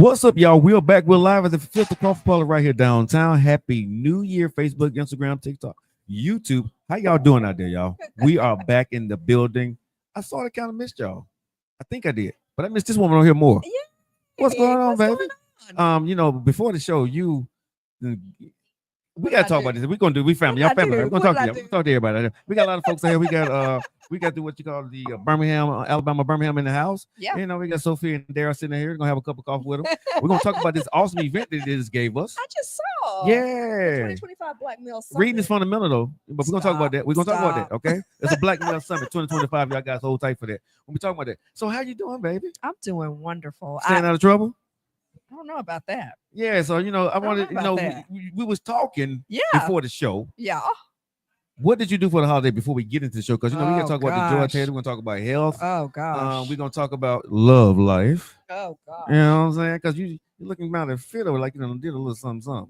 What's up, y'all? We're back. We're live at the Filter Coffee Parlor right here downtown. Happy New Year, Facebook, Instagram, TikTok, YouTube. How y'all doing out there, y'all? We are back in the building. I sort of kind of missed y'all. I think I did, but I missed this woman on here more. Yeah. What's going on, baby? Going on? You know, before the show, we gotta talk about this. We're gonna do. We family, y'all family. We're gonna talk to you. We're gonna talk to everybody. We got a lot of folks out here. We got to do what you call the Birmingham, Alabama, Birmingham in the house. Yeah. You know, we got Sophia and Dara sitting here. We're gonna have a cup of coffee with them. We're gonna talk about this awesome event that they just gave us. I just saw. Yeah. 2025 Black Male Summit. Reading is fundamental though, but we're gonna talk about that. We're gonna talk about that. Okay. It's a Black Male Summit 2025. Y'all guys hold tight for that. When we talk about that. So how you doing, baby? I'm doing wonderful. Staying out of trouble? I don't know about that. Yeah, so I wanted, we was talking before the show. Yeah. What did you do for the holiday before we get into the show? Because we're gonna talk about the joy taste. We're gonna talk about health. Oh gosh. We're gonna talk about love life. Oh gosh. You know what I'm saying? Because you're looking around and fit over like did a little something.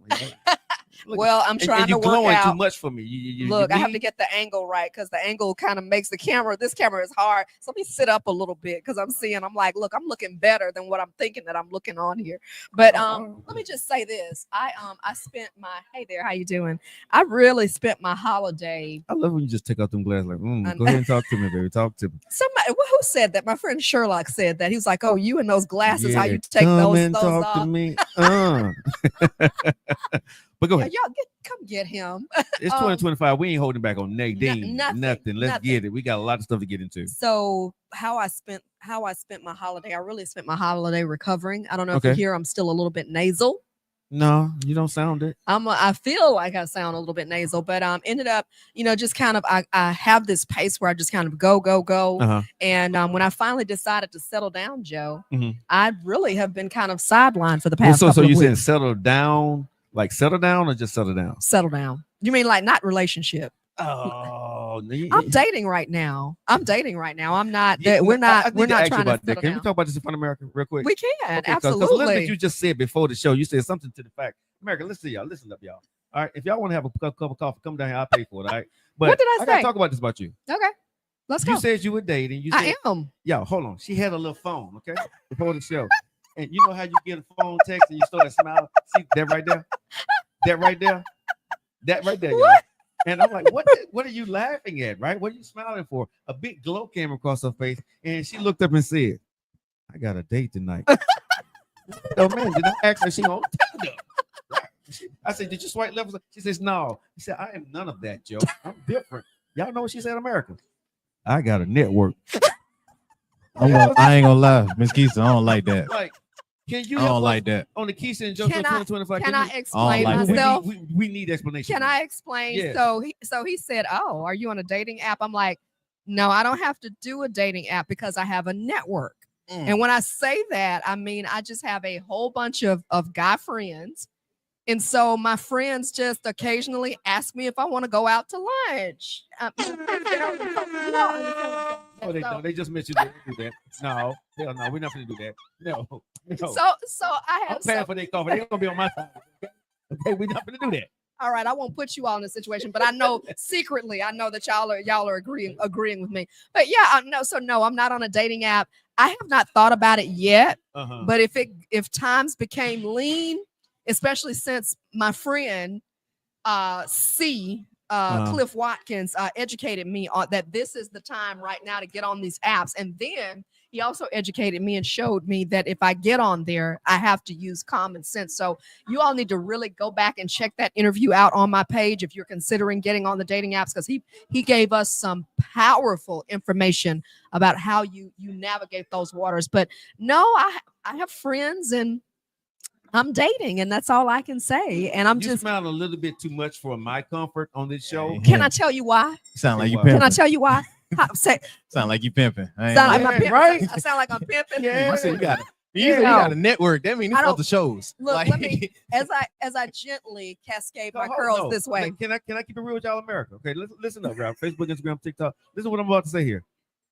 Well, I'm trying to work glowing out. Too much for me. Look, I have to get the angle right because the angle kind of makes the camera. This camera is hard, so let me sit up a little bit because I'm like, look, I'm looking better than what I'm thinking that I'm looking on here. But let me just say this: I spent my hey there, how you doing? I really spent my holiday. I love when you just take out them glasses. Like, go ahead and talk to me, baby. Talk to me. Somebody who said that? My friend Sherlock said that. He was like, "Oh, you and those glasses, how you take come those and talk off?" To me. But go ahead. Y'all come get him. It's 2025. We ain't holding back on Nadine. Nothing. Let's get it. We got a lot of stuff to get into. So how I spent my holiday. I really spent my holiday recovering. I don't know if you hear I'm still a little bit nasal. No, you don't sound it. I feel like I sound a little bit nasal, but ended up, just kind of I have this pace where I just kind of go. Uh-huh. And when I finally decided to settle down, Joe, I really have been kind of sidelined for the past couple of weeks. So you saying settle down? Like settle down or just settle down? Settle down. You mean like not relationship? Oh, I'm dating right now. I'm not. We're not trying to settle down. Can we talk about this in front of America real quick? We can, okay, absolutely. Because a little bit you just said before the show, you said something to the fact. America, listen up, y'all. All right, if y'all want to have a cup of coffee, come down here. I'll pay for it. All right. But what did I say? gotta talk about this about you. Okay, let's go. You said you were dating. You said, I am. Yo, hold on. She had a little phone, okay, before the show, and you know how you get a phone text and you start smiling. See that right there? That right there, y'all. And I'm like, what are you laughing at, right? What are you smiling for? A big glow came across her face, and she looked up and said, I got a date tonight. Oh, man, did I ask her? She on Tinder. I said, did you swipe left? She says, no. He said, I am none of that, Joe. I'm different. Y'all know what she said, America? I got a network. I ain't gonna lie, Miss Kesia, I don't like that. Like, can you I don't like that. On the Kesia and Joe Show 2025? Can I explain myself? We need explanation. Can I explain? Yes. So he said, "Oh, are you on a dating app?" I'm like, "No, I don't have to do a dating app because I have a network." And when I say that, I mean I just have a whole bunch of guy friends. And so my friends just occasionally ask me if I want to go out to lunch. No, they don't. They just mentioned they do that. No, hell no, we're not going to do that. No. So I have. I'm paying for their coffee. They're going to be on my side. Okay, we're not going to do that. All right, I won't put you all in a situation, but I know secretly, I know that y'all are agreeing with me. But yeah, no, I'm not on a dating app. I have not thought about it yet. But if times became lean, especially since my friend Cliff Watkins educated me on that this is the time right now to get on these apps. And then he also educated me and showed me that if I get on there, I have to use common sense. So you all need to really go back and check that interview out on my page if you're considering getting on the dating apps, because he gave us some powerful information about how you navigate those waters. But no, I have friends and I'm dating, and that's all I can say. And I'm just smiling a little bit too much for my comfort on this show. Can I tell you why? Sound like you pimping. Can I tell you why? Sound like you pimping. Sound like I'm pimping. Right? I sound like I'm pimping. Yeah. I said you got a network. That means other shows. Look, let me as I gently cascade my curls this way. Can I keep it real with y'all, America? Okay, listen up, right? Facebook, Instagram, TikTok. Listen to what I'm about to say here.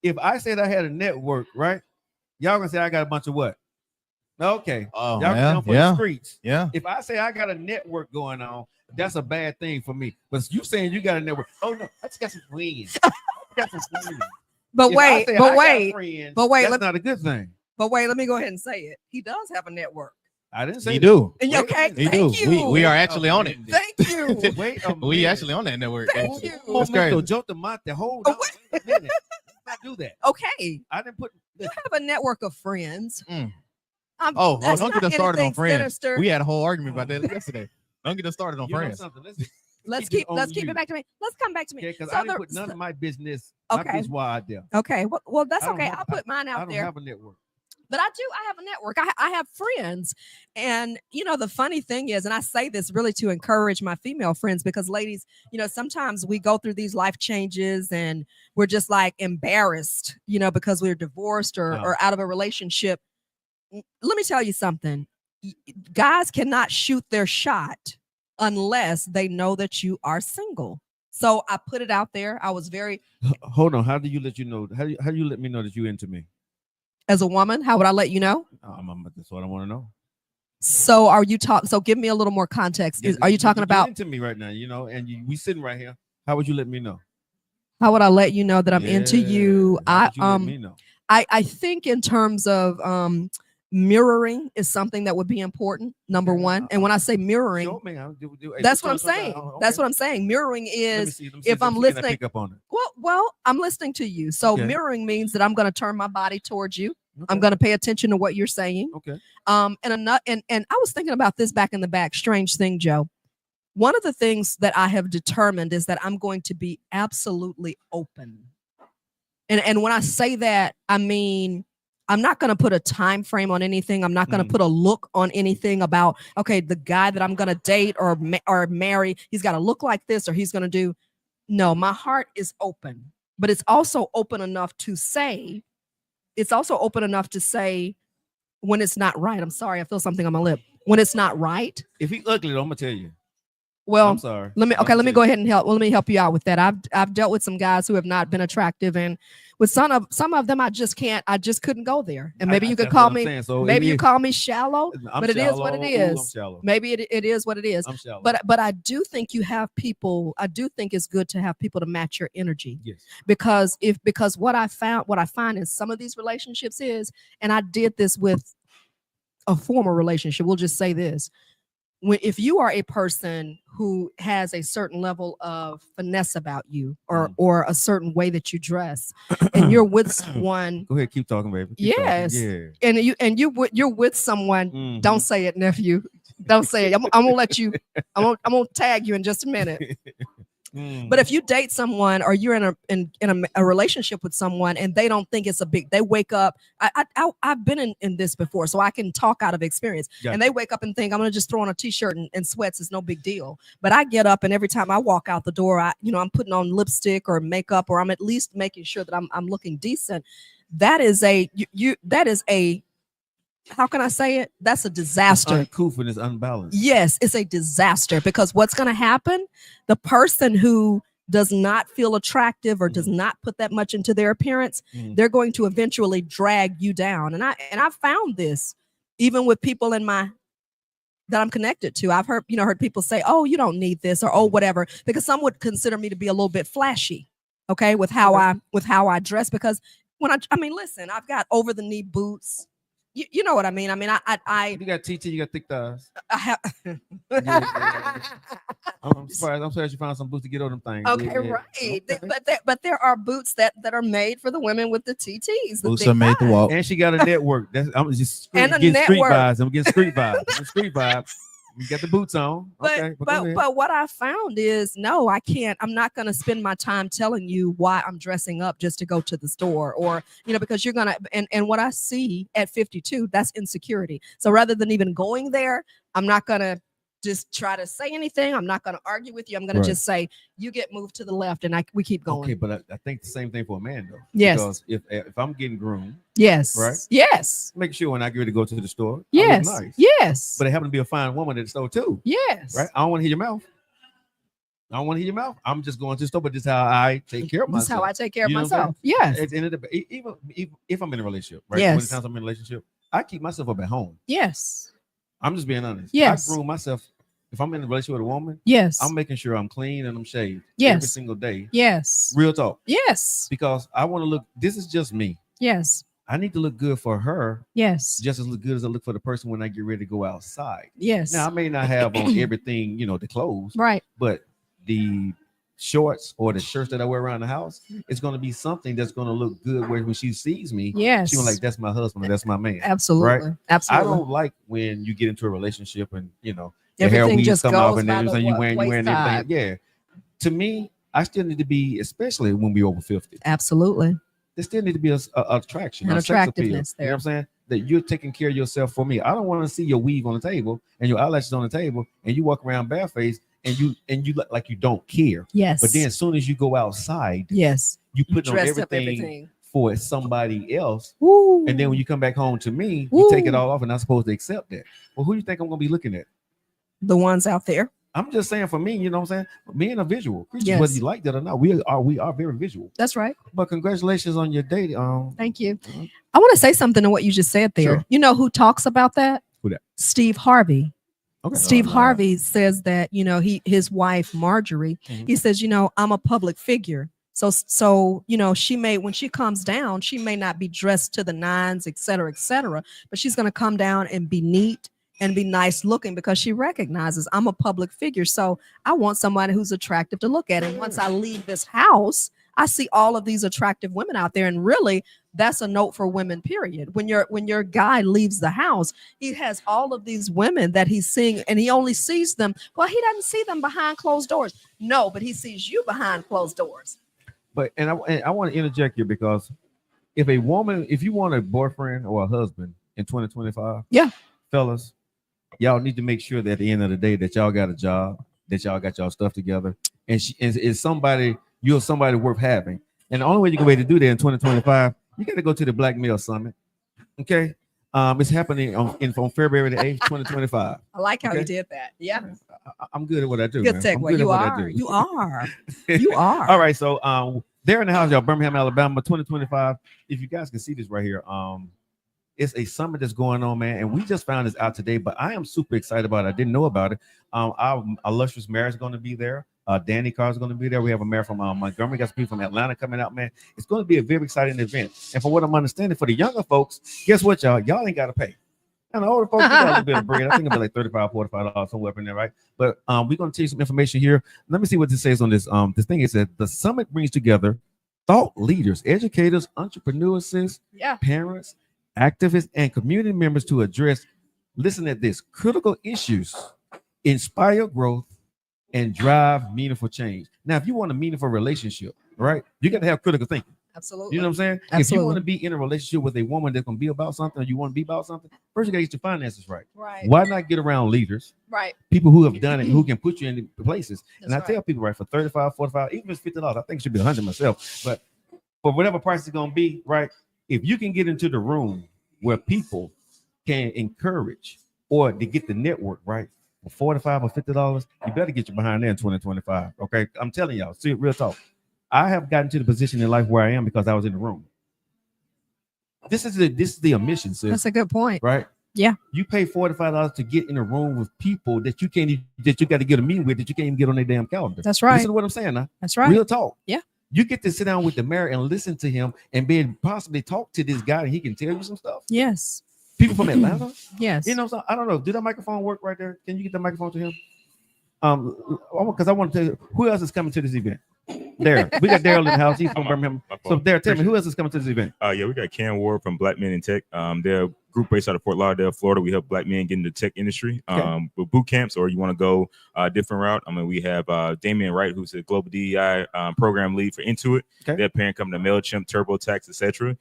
If I said I had a network, right? Y'all gonna say I got a bunch of what? Okay. Oh, y'all can for the streets. Yeah. If I say I got a network going on, that's a bad thing for me. But you saying you got a network? Oh no, I just got some friends. But wait. That's not a good thing. But wait, let me go ahead and say it. He does have a network. I didn't say He that. do. And Wait a okay, minute. He thank do. you. We are actually on it. Thank you. Wait a We minute. actually on that network. Thank actually. you. That's crazy. Joe Tomate, hold Oh, on. Wait a minute. Let's not do that. Okay, I didn't put. you have a network of friends. Mm. Oh, Don't get us started on friends. Sinister. We had a whole argument about that yesterday. Don't get us started on You know friends. something? Let's keep keep it on let's keep you. it back to me. Let's come back to me. Okay, because So I didn't the- put none of my business. Okay. My business out there. Okay, well that's I don't okay. have- I'll put mine I out don't there. have a network. But I do. I have a network. I have friends. And, the funny thing is, and I say this really to encourage my female friends because, ladies, sometimes we go through these life changes and we're just like embarrassed, because we're divorced or out of a relationship. Let me tell you something. Guys cannot shoot their shot unless they know that you are single. So I put it out there. I was very, Hold on. How do you let you know? How do you let me know that you into me? as a woman, how would I let you know? That's what I want to know. So are you talking? So give me a little more context. Are you talking about into me right now? And we sitting right here. How would you let me know? how would I let you know that I'm into you? How would you let me know? I think in terms of mirroring is something that would be important. Number one, and when I say mirroring, Show me. that's what I'm saying. That's what I'm saying. Mirroring is if I'm listening. Pick up on it. Well, I'm listening to you. So Okay. mirroring means that I'm going to turn my body towards you. Okay. I'm going to pay attention to what you're saying. Okay. And I was thinking about this back in the back. Strange thing, Joe. One of the things that I have determined is that I'm going to be absolutely open. And when I say that, I mean, I'm not going to put a time frame on anything. I'm not going to put a look on anything about, okay, the guy that I'm going to date or marry, he's got to look like this or he's going to do. No, my heart is open, but it's also open enough to say, when it's not right. I'm sorry, I feel something on my lip. When it's not right. If he ugly, I'm gonna tell you. Well, I'm sorry. Let me go ahead and help. Well, let me help you out with that. I've dealt with some guys who have not been attractive, and with some of them, I just couldn't go there. And maybe you could call me. So maybe you call me shallow, but it is what it is. Maybe it is what it is. I'm shallow. But I do think you have people. I do think it's good to have people to match your energy. Yes. Because what I find in some of these relationships is, and I did this with a former relationship. We'll just say this. If you are a person who has a certain level of finesse about you or a certain way that you dress and you're with someone, go ahead, keep talking, baby. Yes. Yeah. And you're with someone, don't say it, nephew. Don't say it. I'm gonna let you, I'm gonna tag you in just a minute. But if you date someone or you're in a relationship with someone and they don't think it's they wake up. I've been in this before, so I can talk out of experience. And they wake up and think I'm gonna just throw on a t-shirt and sweats. It's no big deal. But I get up and every time I walk out the door, I'm putting on lipstick or makeup, or I'm at least making sure that I'm looking decent. That is a how can I say it? That's a disaster. It's uncouth and it's unbalanced. Yes, it's a disaster because what's going to happen? The person who does not feel attractive or does not put that much into their appearance, they're going to eventually drag you down. And I found this even with people that I'm connected to. I've heard people say, "Oh, you don't need this," or "Oh, whatever," because some would consider me to be a little bit flashy, okay, with how I dress. Because when listen, I've got over the knee boots. You know what I mean? I mean, You got TT, you got thick thighs. I have. I'm surprised you found some boots to get on them things. Okay, right. Okay. But there are boots that are made for the women with the TTs. Boots are made to walk. And she got a network. I'm just and getting street vibes. I'm getting street vibes. Street vibes. You got the boots on. But what I found is no, I can't. I'm not going to spend my time telling you why I'm dressing up just to go to the store or, because you're going to. And what I see at 52, that's insecurity. So rather than even going there, I'm not going to just try to say anything. I'm not going to argue with you. I'm going to just say, you get moved to the left and we keep going. Okay, but I think the same thing for a man, though. Yes. Because if I'm getting groomed. Yes. Right? Yes. Make sure when I get ready to go to the store. Yes. I look nice. Yes. But it happen to be a fine woman at the store, too. Yes. Right? I don't want to hear your mouth. I'm just going to the store, but this is how I take care of myself. This is how I take care of myself. Yes. At the end of the day, even if I'm in a relationship, right? Yes. When the times I'm in a relationship, I keep myself up at home. Yes. I'm just being honest. Yes. I groom myself. If I'm in a relationship with a woman, yes, I'm making sure I'm clean and I'm shaved every single day. Yes. Real talk. Yes. Because I want to look, this is just me. Yes. I need to look good for her Yes. just as good as I look for the person when I get ready to go outside. Yes. Now I may not have on everything, the clothes, Right. but the shorts or the shirts that I wear around the house, it's going to be something that's going to look good when she sees me. Yes. She's like, that's my husband, or that's my man. Absolutely. Right? Absolutely. I don't like when you get into a relationship and the Everything hair weeds just come off goes and by everything the you wearing waist everything. side. Yeah. To me, I still need to be, especially when we over 50. Absolutely. There still need to be a attraction, An a sex appeal. attractiveness there. You know what I'm saying? That you're taking care of yourself for me. I don't want to see your weave on the table and your eyelashes on the table and you walk around barefaced and you look like you don't care. Yes. But then as soon as you go outside, yes, you put on dress up everything for somebody else. Woo. And then when you come back home to me, Woo. you take it all off and I'm supposed to accept that. Well, who do you think I'm gonna be looking at? The ones out there. I'm just saying for me, you know what I'm saying? Men are visual creatures, Yes. whether you like that or not. We are very visual. That's right. But congratulations on your date. Thank you. I want to say something to what you just said there. Sure. You know who talks about that? Who that? Steve Harvey. Okay. Steve Harvey says that, his wife, Marjorie, he says, I'm a public figure. So, she when she comes down, she may not be dressed to the nines, et cetera, but she's going to come down and be neat and be nice looking because she recognizes I'm a public figure. So I want somebody who's attractive to look at. And once I leave this house, I see all of these attractive women out there. And really, that's a note for women, period. When your guy leaves the house, he has all of these women that he's seeing and he only sees them. Well, he doesn't see them behind closed doors. No, but he sees you behind closed doors. But and I want to interject here because if you want a boyfriend or a husband in 2025, yeah, fellas, y'all need to make sure that at the end of the day that y'all got a job, that y'all got y'all stuff together, and you're somebody worth having. And the only way you can to do that in 2025, you got to go to the Black Male Summit. Okay, it's happening on February the 8th, 2025. I like how you did that. Yeah, I'm good at what I do. Good man. segue. You are. You are. You are. All right, so they're in the house, y'all, Birmingham, Alabama, 2025. If you guys can see this right here, it's a summit that's going on, man, and we just found this out today. But I am super excited about it. I didn't know about it. Our illustrious mayor is going to be there. Danny Carr is going to be there. We have a mayor from Montgomery. Got some people from Atlanta coming out, man. It's going to be a very exciting event. And for what I'm understanding, for the younger folks, guess what, y'all? Y'all ain't got to pay. And the older folks, you got a little bit of bread. I think it'll be like $35, $45 somewhere up in there, right? But we're going to tell you some information here. Let me see what this says on this. This thing is that the summit brings together thought leaders, educators, entrepreneurs, parents, activists, and community members to address, listen at this, critical issues, inspire growth, and drive meaningful change. Now, if you want a meaningful relationship, right, you got to have critical thinking. Absolutely. You know what I'm saying? Absolutely. If you want to be in a relationship with a woman that's going to be about something, or you want to be about something, first you got to get your finances right. Right. Why not get around leaders? Right. People who have done it, who can put you in places. That's and I tell people, right, for $35, $45, even if it's $50, I think it should be $100 myself. But for whatever price it's going to be, right, if you can get into the room where people can encourage or to get the network, right, for $45 or $50, you better get you behind there in 2025. Okay. I'm telling y'all, see, real talk. I have gotten to the position in life where I am because I was in the room. This is the omission, sis. That's a good point. Right? Yeah. You pay $45 to get in a room with people that you got to get a meeting with that you can't even get on their damn calendar. That's right. Listen to what I'm saying now. That's right. Real talk. Yeah. You get to sit down with the mayor and listen to him and then possibly talk to this guy and he can tell you some stuff. Yes. People from Atlanta. Yes. You know, so I don't know. Do that microphone work right there? Can you get the microphone to him? Because I want to tell you who else is coming to this event. There, we got Daryl in the house. He's from Birmingham. So, Daryl, tell me who else is coming to this event? Yeah, we got Ken Ward from Black Men in Tech. They're a group based out of Fort Lauderdale, Florida. We help Black men get into the tech industry with boot camps, or you want to go a different route. I mean, we have Damian Wright, who's the global DEI program lead for Intuit. Okay. Their parent company, MailChimp, TurboTax, etc.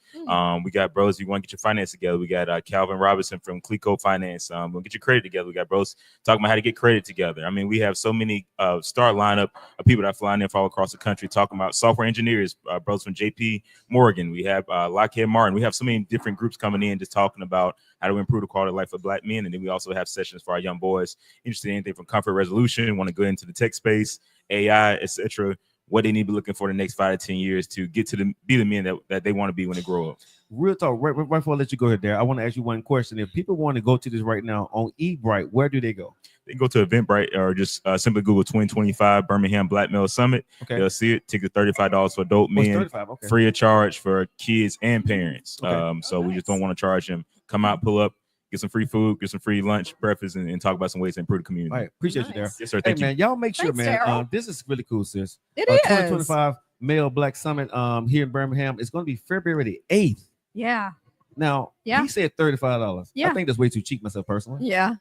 We got bros. You want to get your finance together? We got Calvin Robinson from Clico Finance. We'll get your credit together. We got bros talking about how to get credit together. I mean, we have so many star lineup of people that fly in from all across the country talking about software engineers, bros from JP Morgan. We have Lockheed Martin. We have so many different groups coming in just talking about how to improve the quality of life of Black men. And then we also have sessions for our young boys interested in anything from conflict resolution, want to go into the tech space, AI, etc. What they need to be looking for the next 5 to 10 years to get to be the men that they want to be when they grow up. Real talk. Right before I let you go ahead there, I want to ask you one question. If people want to go to this right now on Ebright, where do they go? they go to Eventbrite or just simply Google 2025 Birmingham Black Male Summit. Okay. They'll see it. Ticket $35 for adult What's men, 35? Okay. free of charge for kids and parents. Okay. So we just don't want to charge them. Come out, pull up, get some free food, get some free lunch, breakfast, and talk about some ways to improve the community. All right. Appreciate you there. Nice. Yes, sir. Hey, Thank you. man, y'all make sure, Thanks, man. Daryl. This is really cool, sis. It is. 2025 Male Black Summit here in Birmingham. It's going to be February the 8th. Yeah. Now, Yeah. he said $35. Yeah. I think that's way too cheap myself personally. Yeah.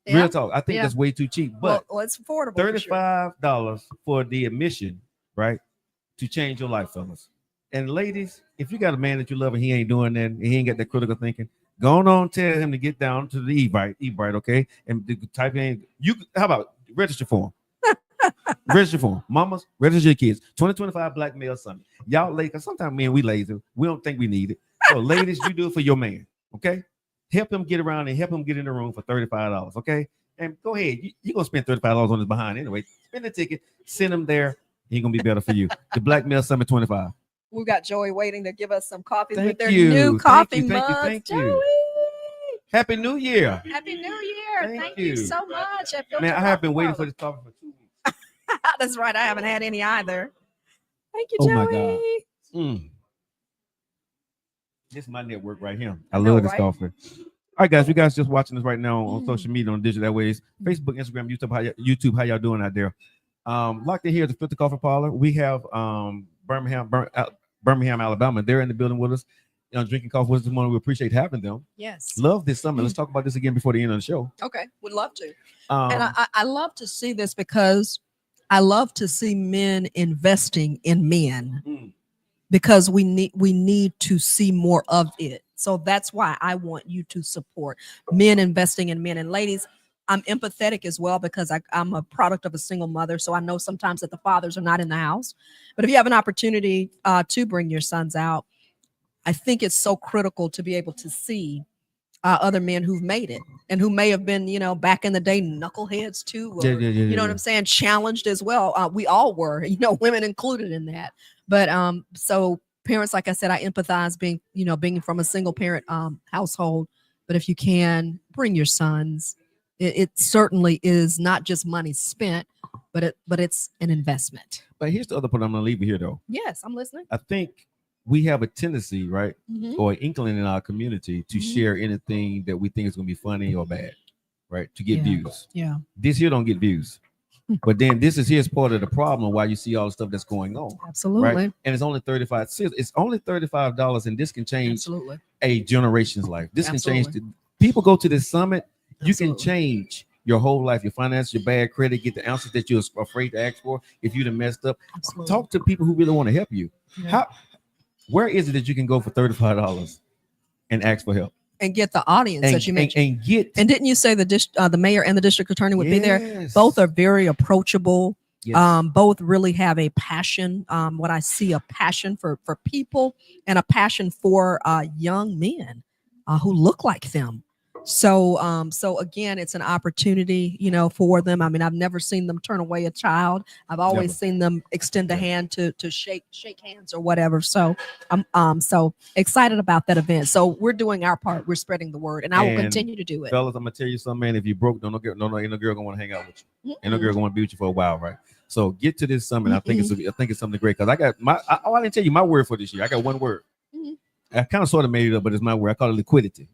Real talk. I think Yeah. that's way too cheap. But well, it's affordable. for sure. $35 for the admission, right? To change your life, fellas. And ladies, if you got a man that you love and he ain't doing that, and he ain't got that critical thinking, go on, tell him to get down to the Eventbrite, okay? And type in, how about register for him? Register for him. Mamas, register your kids. 2025 Black Male Summit. Y'all late, because sometimes men, we lazy. We don't think we need it. So ladies, you do it for your man, okay? Help him get around and help him get in the room for $35, okay? And go ahead. You're going to spend $35 on his behind anyway. Spend the ticket, send him there. He's going to be better for you. The Black Male Summit 25. We've got Joey waiting to give us some coffee Thank with their you. new Thank coffee you, thank you, mugs. thank you. Joey. Happy New Year. Happy New Year. Thank Thank you you. so much. Man, I have been waiting for this coffee for 2 weeks. That's right. I haven't had any either. Thank you, Oh, Joey. my God. This is my network right here. I know, love this right? coffee. All right, guys, you guys just watching this right now on Mm. social media, on digital ways, Facebook, Instagram, YouTube. How y'all doing out there? Like to hear the Filter Coffee Parlor. We have Birmingham, Alabama. They're in the building with us, drinking coffee with us this morning. We appreciate having them. Yes. Love this summer. Let's talk about this again before the end of the show. Okay. Would love to. Um, And I love to see this because I love to see men investing in men mm, because we need to see more of it. So that's why I want you to support men investing in men. And ladies, I'm empathetic as well because I'm a product of a single mother. So I know sometimes that the fathers are not in the house. But if you have an opportunity to bring your sons out, I think it's so critical to be able to see other men who've made it and who may have been, back in the day, knuckleheads too. Or, you know what I'm saying? Challenged as well. We all were, women included in that. But so parents, like I said, I empathize being from a single parent household. But if you can bring your sons, it certainly is not just money spent, but it's an investment. But here's the other part I'm going to leave you here, though. Yes, I'm listening. I think we have a tendency, right, Mhm. or inkling in our community to Mhm. share anything that we think is going to be funny or bad, right, to get Yeah. views. Yeah. This here don't get views. But then this is here's part of the problem why you see all the stuff that's going on. Absolutely. Right. And it's only $35. It's only $35, and this can change Absolutely. a generation's life. This can change Absolutely. people go to this summit, you Absolutely. can change your whole life, your finance, your bad credit, get the answers that you're afraid to ask for if you'd have messed up. Absolutely. Talk to people who really want to help you. Yeah. Where is it that you can go for $35 and ask for help? And get the audience that you mentioned. And get And didn't you say the mayor and the district attorney would be there? Yes. Both are very approachable. Yes. Both really have a passion. What I see, a passion for people and a passion for young men who look like them. So again, it's an opportunity, for them. I mean, I've never seen them turn away a child. I've always Never. seen them extend a Yeah. hand to shake hands or whatever. So I'm so excited about that event. So we're doing our part. We're spreading the word, and I will And continue to do it. Fellas, I'm gonna tell you something, man. If you broke, ain't no girl gonna want to hang out with you. Ain't no Mm-mm. girl gonna be with you for a while, right? So get to this summit. I think it's something great because I got I didn't tell you my word for this year. I got one word. Mhm. I kind of sort of made it up, but it's my word. I call it liquidity.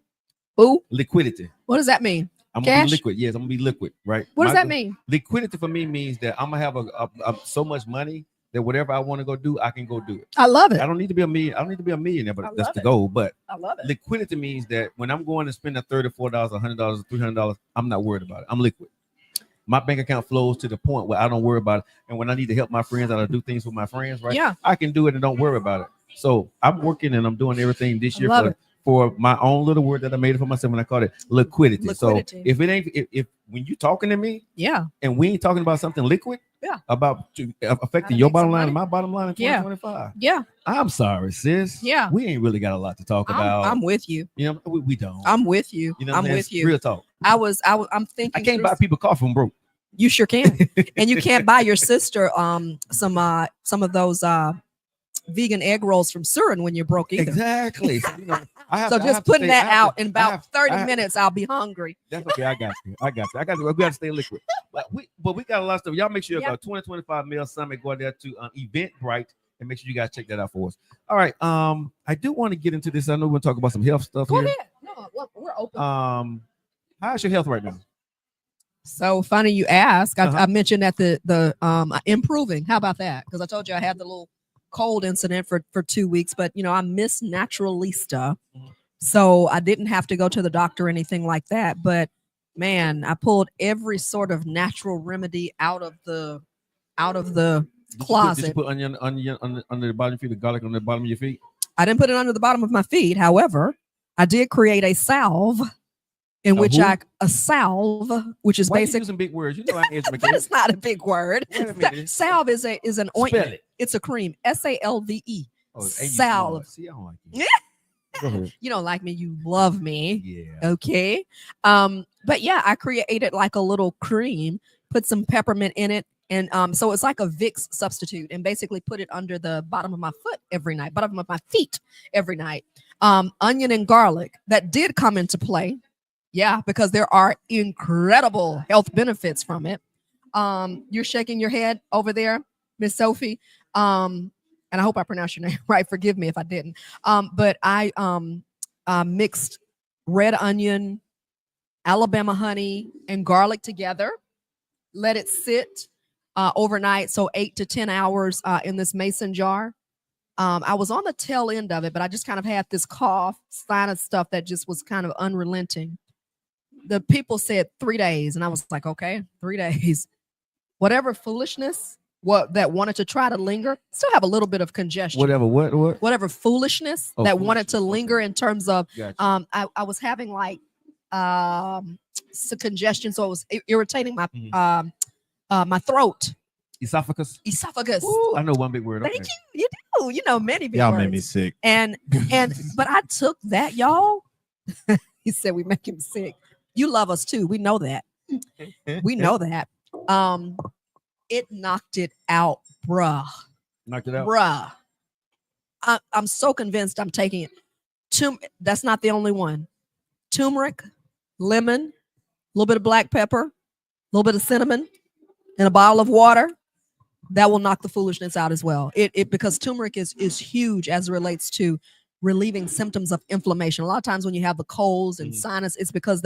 Ooh, Liquidity. what does that mean? I'm gonna Cash? be liquid. Yes, I'm gonna be liquid, right? What does My- that mean? Liquidity for me means that I'm gonna have a so much money that whatever I want to go do, I can go do it. I love it. I don't need to be a million. I don't need to be a millionaire, I but that's love the it. goal. But I love it. liquidity means that when I'm going to spend a $34, $100, $300, I'm not worried about it. I'm liquid. My bank account flows to the point where I don't worry about it. And when I need to help my friends, I do things with my friends, right? Yeah. I can do it and don't worry about it. So I'm working and I'm doing everything this I year love it. for my own little word that I made it for myself, and I call it liquidity. Liquidity. So if it ain't if when you talking to me Yeah. and we ain't talking about something liquid, Yeah. about affecting to your make bottom some line money. and my bottom line in Yeah. 2025. Yeah. I'm sorry, sis. Yeah. We ain't really got a lot to talk about. I'm with you. You know, we don't. I'm with you. You know what I'm saying? with you. Real talk. I'm thinking. I can't through- buy people coffee from broke. You sure can. And you can't buy your sister some of those vegan egg rolls from Surin when you're broke either. Exactly. So, you know, So just putting that out in about 30 minutes, I'll be hungry. That's okay. I got you. We got to stay liquid. But we got a lot of stuff. Y'all make sure you go 2025 Male Summit. Go there to Eventbrite and make sure you guys check that out for us. All right. I do want to get into this. I know we're talking about some health stuff Go here. ahead. No, we're open. How's your health right now? So funny you ask. I mentioned that the improving. How about that? Because I told you I had the little cold incident for 2 weeks, but you know, I'm Miss Naturalista. So I didn't have to go to the doctor or anything like that. But man, I pulled every sort of natural remedy out of the closet. Did you put onion under the bottom of your feet, the garlic on the bottom of your feet? I didn't put it under the bottom of my feet. However, I did create a salve in which a salve, which is Why basic. you using big words? You know I answer That is not a big word. Salve is an ointment. It's a cream. SALVE. Oh, salve. See, I don't like you. Go ahead. You don't like me. You love me. Yeah. Okay. But yeah, I created like a little cream, put some peppermint in it. And so it's like a Vicks substitute, and basically put it under the bottom of my foot every night, bottom of my feet every night. Onion and garlic, that did come into play. Yeah, because there are incredible health benefits from it. You're shaking your head over there, Miss Sophie. And I hope I pronounced your name right. Forgive me if I didn't. But I mixed red onion, Alabama honey, and garlic together. Let it sit overnight, so 8 to 10 hours in this mason jar. I was on the tail end of it, but I just kind of had this cough, sinus stuff that just was kind of unrelenting. The people said 3 days, and I was like, okay, 3 days. Whatever foolishness that wanted to try to linger, still have a little bit of congestion. Whatever foolishness that wanted to linger in terms of, Gotcha. I was having like some congestion, so it was irritating my my throat. Esophagus. Ooh, I know one big word. Thank you. You do. You know many big Y'all words. made me sick. And but I took that, y'all. He said we make him sick. You love us too. We know that. We know that. It knocked it out, bruh. Knocked it out. Bruh. I'm so convinced I'm taking it. That's not the only one. Turmeric, lemon, a little bit of black pepper, a little bit of cinnamon, and a bottle of water. That will knock the foolishness out as well. It because turmeric is huge as it relates to relieving symptoms of inflammation. A lot of times when you have the colds and sinus, it's because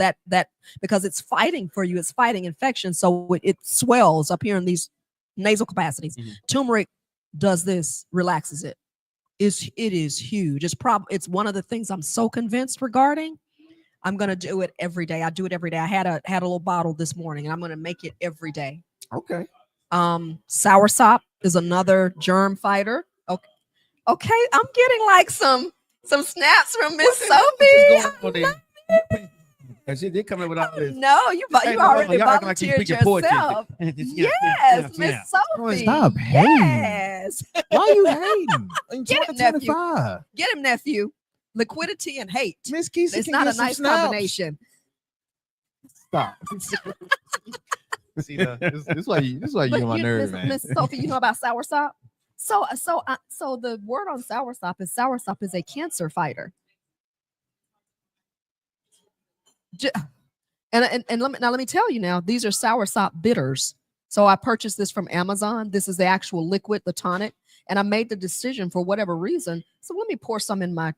because it's fighting for you. It's fighting infection, so it swells up here in these nasal capacities. Turmeric does this, relaxes it. It is huge. It's one of the things I'm so convinced regarding. I'm gonna do it every day. I do it every day. I had a little bottle this morning, and I'm gonna make it every day. Okay. Soursop is another germ fighter. Okay. I'm getting like some snaps from Miss Sophie. And she did come in with all this. No, you already volunteered yourself. Yes, Miss Sophie. Stop hating. Yes. Why you hating? Get him, nephew. Get him, nephew. Liquidity and hate. Miss Kesia, it's not a nice combination. Stop. See, this is why you on my nerves, man. Miss Sophie, you know about soursop? So the word on soursop is a cancer fighter. And let me tell you now, these are soursop bitters. So I purchased this from Amazon. This is the actual liquid, the tonic, and I made the decision for whatever reason. So let me pour some in my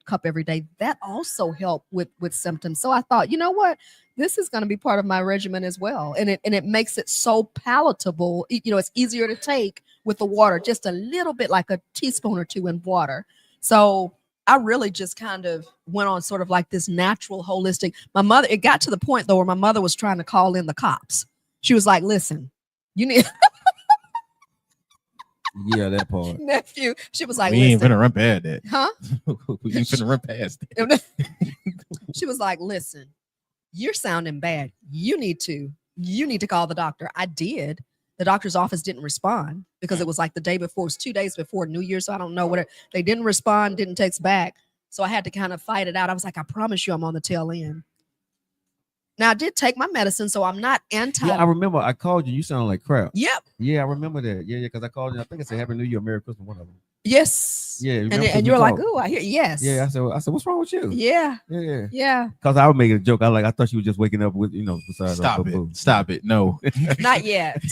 cup every day. That also helped with symptoms. So I thought, you know what? This is going to be part of my regimen as well. And it makes it so palatable. It's easier to take with the water, just a little bit, like a teaspoon or two in water. So I really just kind of went on sort of like this natural, holistic. It got to the point though where my mother was trying to call in the cops. She was like, listen, you need Yeah, that part. nephew. She was like, We ain't listen. finna run past that. Huh? We ain't finna run past that. She was like, listen, you're sounding bad. You need to call the doctor. I did. The doctor's office didn't respond because it was like the day before. It was 2 days before New Year. So I don't know what they didn't respond, didn't text back. So I had to kind of fight it out. I was like, I promise you I'm on the tail end. Now I did take my medicine, so I'm not anti. Yeah, I remember I called you. You sound like crap. Yep. Yeah, I remember that. Yeah, because I called you. I think I said Happy New Year, Merry Christmas, one of them. Yes. Yeah, And remember and we you're like, talked? oh, I hear yes. Yeah, I said, what's wrong with you? Yeah. Yeah. Yeah. Because I was making a joke. I thought she was just waking up with, beside Stop her it. boo. Stop it. No. Not yet.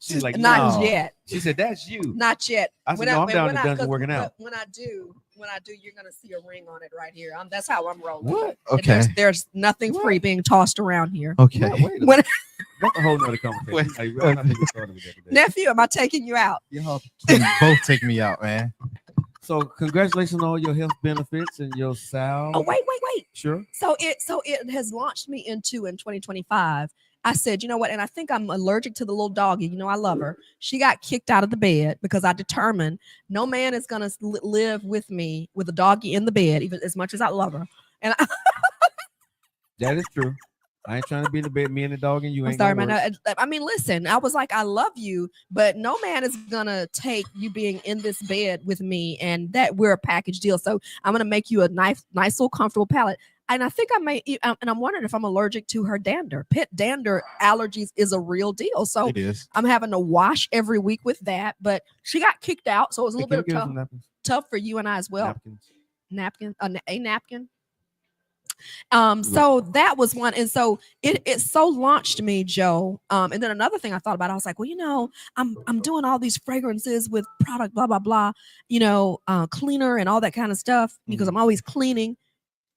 She's like, Not no. yet. She said, that's you. Not yet. I said, no, I'm down in the dungeon 'cause working out. When I do, you're gonna see a ring on it right here. That's how I'm rolling. What? Okay. There's nothing What? free being tossed around here. Okay. What? Wait a When, That's a whole nother conversation. Like, I'm not even starting with that today. nephew, am I taking you out? Yeah. Both take me out, man. So congratulations on all your health benefits and your salary. Oh, wait. Sure. So it has launched me into in 2025. I said, you know what? And I think I'm allergic to the little doggy. You know, I love her. She got kicked out of the bed because I determined no man is going to live with me with a doggy in the bed, even as much as I love her. And That is true. I ain't trying to be in the bed, me and the dog, and you I'm ain't. sorry, gonna man. work. I mean, listen, I was like, I love you, but no man is going to take you being in this bed with me and that we're a package deal. So I'm going to make you a nice little comfortable pallet. And I think I may, and I'm wondering if I'm allergic to her dander. Pet dander allergies is a real deal. So It is. I'm having to wash every week with that. But she got kicked out, so it was a Hey, little can bit you of get us some napkins? tough for you and I as well. Napkins. A napkin. So that was one, and so it so launched me, Joe. And then another thing I thought about, I was like, well, I'm doing all these fragrances with product, blah blah blah, cleaner and all that kind of stuff because I'm always cleaning.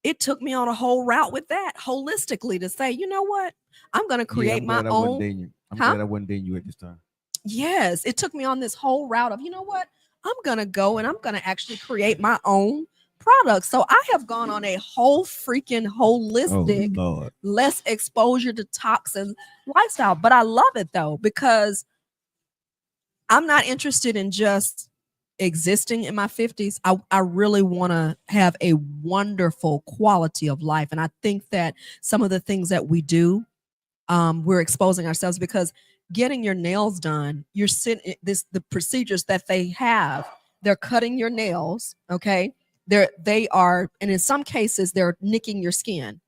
It took me on a whole route with that holistically to say, you know what, I'm going to create my own. I'm glad I wasn't dating you at this time. Yes, it took me on this whole route of, you know what, I'm going to go and I'm going to actually create my own products. So I have gone on a whole freaking holistic, less exposure to toxin lifestyle. But I love it though, because I'm not interested in just existing in my 50s. I really want to have a wonderful quality of life. And I think that some of the things that we do, we're exposing ourselves, because getting your nails done, you're sitting the procedures that they have, they're cutting your nails. Okay. They are, and in some cases they're nicking your skin.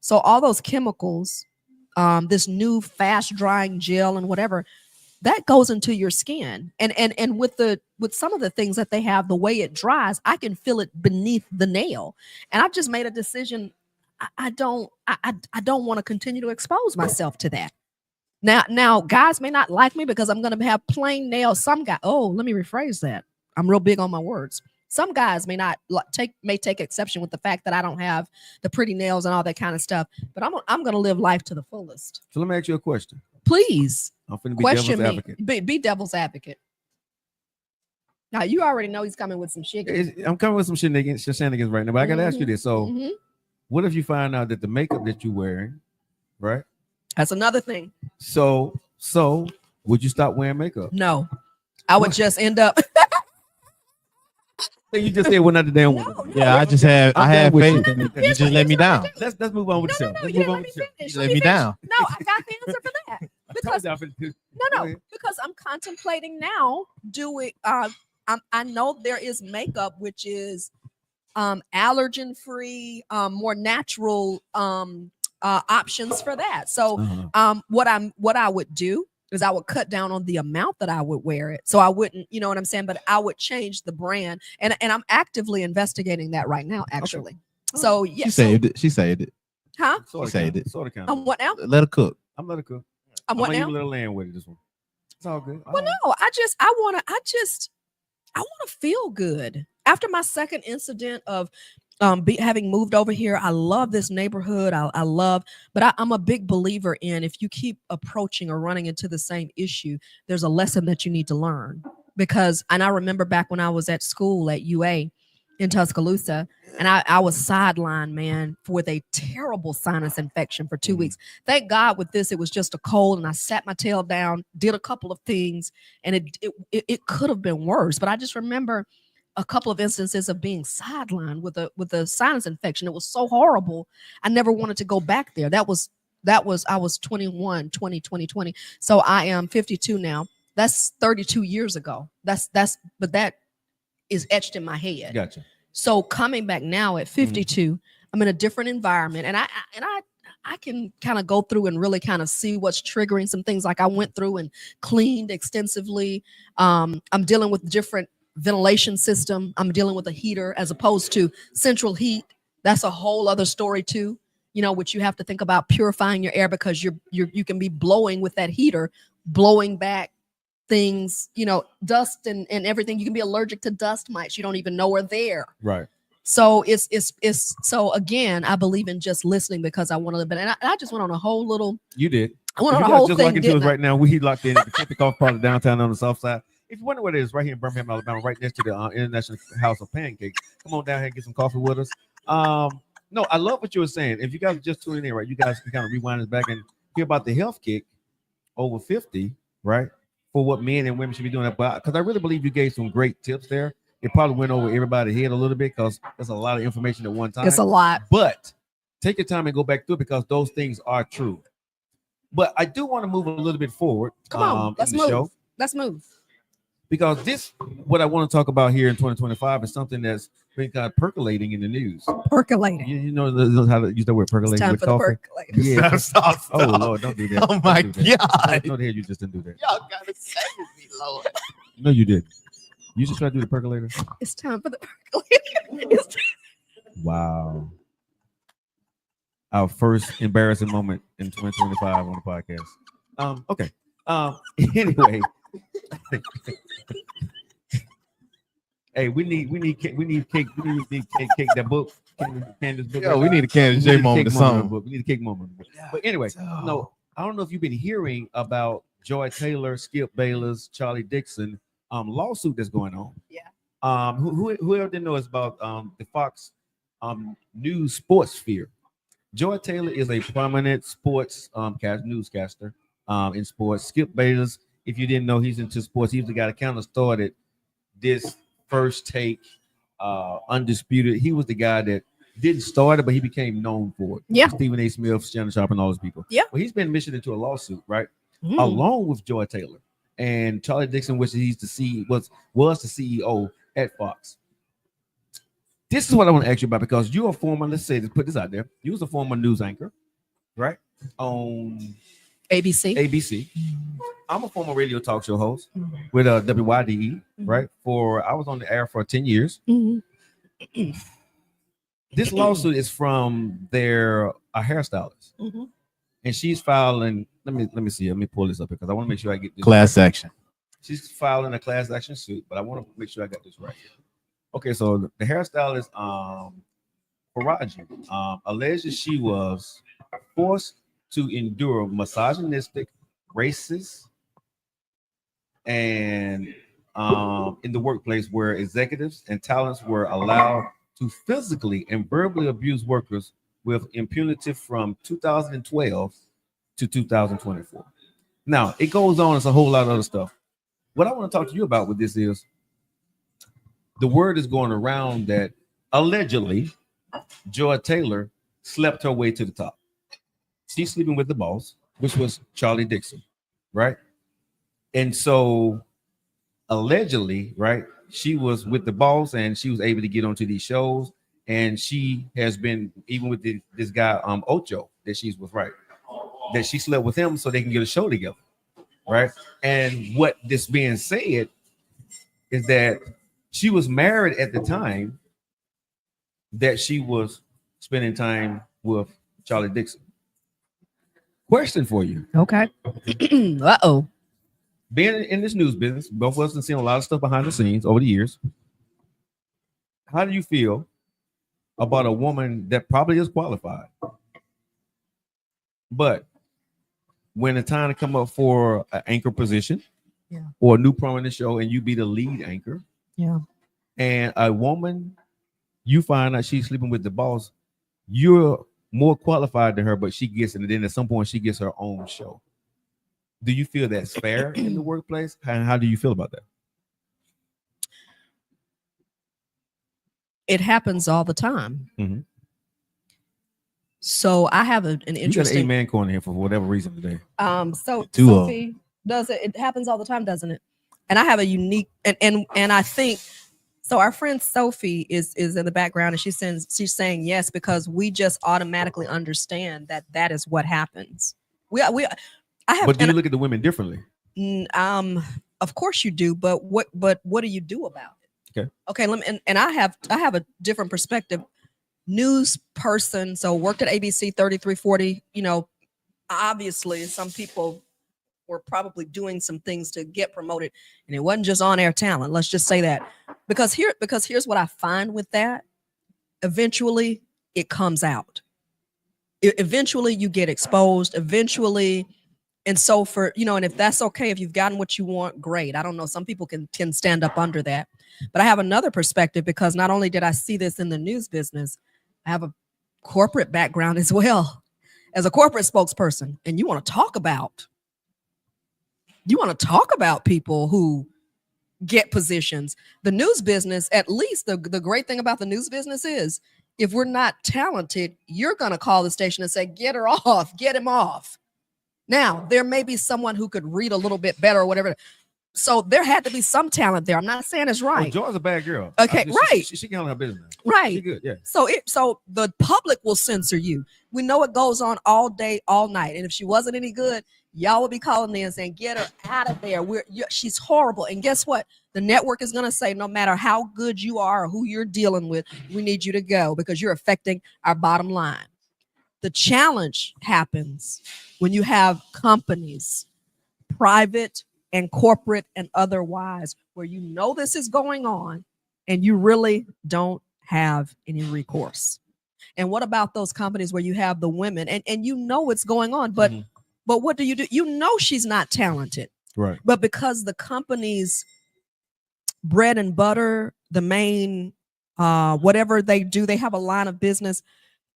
So all those chemicals, this new fast drying gel and whatever, that goes into your skin. And with some of the things that they have, the way it dries, I can feel it beneath the nail. And I've just made a decision. I don't want to continue to expose myself to that. Now guys may not like me because I'm going to have plain nails. Some guy, let me rephrase that. I'm real big on my words. Some guys may not take exception with the fact that I don't have the pretty nails and all that kind of stuff, but I'm going to live life to the fullest. So let me ask you a question. Please. I'm finna be Question devil's me. advocate. Be devil's advocate. Now you already know he's coming with some shit. I'm coming with some shenanigans right now, but I gotta ask you this. So, what if you find out that the makeup that you're wearing, right? That's another thing. So would you stop wearing makeup? No, I would just end up. You just said we're not the damn one. No, Yeah, I have faith in it. You just let me down. Let's move on with the show. No, Let's you move on didn't with the show. finish. Let me down. No, I got the answer for that. Because Go ahead. because I'm contemplating now doing. I know there is makeup which is allergen free, more natural options for that. So what I would do is I would cut down on the amount that I would wear it. So I wouldn't, you know what I'm saying? But I would change the brand. And I'm actively investigating that right now, actually. Okay. So yeah. She saved it. Huh? She saved it. Sort of kind. What now? Let her cook. I'm letting her cook. I'm what now? You let her land with it this one. It's all good. Well, no, I want to feel good. After my second incident of having moved over here, I love this neighborhood. I love, but I'm a big believer in, if you keep approaching or running into the same issue, there's a lesson that you need to learn. And I remember back when I was at school at UA in Tuscaloosa, and I was sidelined, man, with a terrible sinus infection for 2 weeks. Thank God with this, it was just a cold, and I sat my tail down, did a couple of things, and it could have been worse. But I just remember a couple of instances of being sidelined with a sinus infection. It was so horrible. I never wanted to go back there. I was 21, 2020. So I am 52 now. That's 32 years ago. But that is etched in my head. Gotcha. So coming back now at 52, I'm in a different environment, and I can kind of go through and really kind of see what's triggering some things. Like I went through and cleaned extensively. I'm dealing with different ventilation system. I'm dealing with a heater as opposed to central heat. That's a whole other story too. Which you have to think about purifying your air because you can be blowing with that heater, blowing back things, dust and everything. You can be allergic to dust mites you don't even know are there. Right. So it's so again, I believe in just listening because I want to live in. And I just went on a whole little. You did. I went on If a you guys whole just thing. lock into us Didn't I? right now. We locked in at the kickoff part of downtown on the south side. If you wonder what it is, right here in Birmingham, Alabama, right next to the International House of Pancakes. Come on down here and get some coffee with us. No, I love what you were saying. If you guys are just tuning in, right, you guys can kind of rewind this back and hear about the health kick over 50, right, for what men and women should be doing. Because I really believe you gave some great tips there. It probably went over everybody's head a little bit because there's a lot of information at one time. It's a lot. But take your time and go back through it because those things are true. But I do want to move a little bit forward. Come on, let's in the move. show. Let's move. Because what I want to talk about here in 2025 is something that's been kind of percolating in the news. Percolating. You know how to use that word, percolating. It's time with for the coffee? percolating. Yeah. Stop. Oh Lord, don't do that. Oh my Don't do that. God. No, the hell you just didn't do that. Y'all gotta save me, Lord. No, you didn't. You just try to do the percolator. It's time for the percolating. It's time. Wow. Our first embarrassing moment in 2025 on the podcast. Okay. Anyway. Hey, we need cake. We need cake. That book. Candace book. Yo, we need a Candace J moment or something. We need a cake moment. But anyway, no, I don't know if you've been hearing about Joy Taylor, Skip Bayless, Charlie Dixon lawsuit that's going on. Yeah. Whoever didn't know is about the Fox News sports sphere. Joy Taylor is a prominent sports newscaster in sports. Skip Bayless, if you didn't know, he's into sports. He's the guy that kind of started this First Take, Undisputed. He was the guy that didn't start it, but he became known for it. Yeah. Stephen A. Smith, Shannon Sharp, and all those people. Yeah. Well, he's been mentioned into a lawsuit, right? Along with Joy Taylor and Charlie Dixon, which he's the CEO, was the CEO at Fox. This is what I want to ask you about because you're a former, let's say, let's put this out there. You was a former news anchor, right? On ABC. I'm a former radio talk show host with WYDE, right? I was on the air for 10 years. This lawsuit is from a hairstylist, and she's filing. Let me see. Let me pull this up because I want to make sure I get this Class action. She's filing a class action suit, but I want to make sure I got this right. Okay, so the hairstylist, Faraji, alleges she was forced to endure misogynistic, racist, and in the workplace where executives and talents were allowed to physically and verbally abuse workers with impunity from 2012 to 2024. Now, it goes on. It's a whole lot of other stuff. What I want to talk to you about with this is the word is going around that allegedly Joy Taylor slept her way to the top. She's sleeping with the boss, which was Charlie Dixon, right? And so allegedly, right, she was with the boss and she was able to get onto these shows. And she has been even with this guy, Ocho, that she's with, right? That she slept with him so they can get a show together, right? And what this being said is that she was married at the time that she was spending time with Charlie Dixon. Question for you. Okay. Uh-oh. Being in this news business, both of us have seen a lot of stuff behind the scenes over the years. How do you feel about a woman that probably is qualified, but when the time to come up for an anchor position or a new prominent show and you be the lead anchor, and a woman, you find out she's sleeping with the boss, you're more qualified than her, but she gets it, and then at some point she gets her own show. Do you feel that's fair in the workplace? And how do you feel about that? It happens all the time. Mm-hmm. So I have an You got interesting. an amen corner here for whatever reason today. So Two of Sophie, does it? It happens all the time, doesn't it? And I have a unique and I think so. Our friend Sophie is in the background, and she's saying yes because we just automatically understand that is what happens. I have. But do you look at the women differently? Of course you do, but what do you do about it? Okay, let me and I have a different perspective. News person, so worked at ABC 3340, obviously some people were probably doing some things to get promoted, and it wasn't just on air talent. Let's just say that. Because here's what I find with that. Eventually it comes out. Eventually you get exposed. Eventually. And so and if that's okay, if you've gotten what you want, great. I don't know. Some people can stand up under that. But I have another perspective, because not only did I see this in the news business, I have a corporate background as well as a corporate spokesperson. And you want to talk about people who get positions. The news business, at least the great thing about the news business is, if we're not talented, you're going to call the station and say, get her off, get him off. Now, there may be someone who could read a little bit better or whatever. So there had to be some talent there. I'm not saying it's right. Well, Joy's a bad girl. Okay, right. She can handle her business. Right. She good, yeah. So the public will censor you. We know it goes on all day, all night. And if she wasn't any good, y'all will be calling in and saying, get her out of there. She's horrible. And guess what? The network is going to say, no matter how good you are or who you're dealing with, we need you to go because you're affecting our bottom line. The challenge happens when you have companies, private and corporate and otherwise, where this is going on and you really don't have any recourse. And what about those companies where you have the women and it's going on, but what do? She's not talented. Right. But because the company's bread and butter, the main, whatever they do, they have a line of business.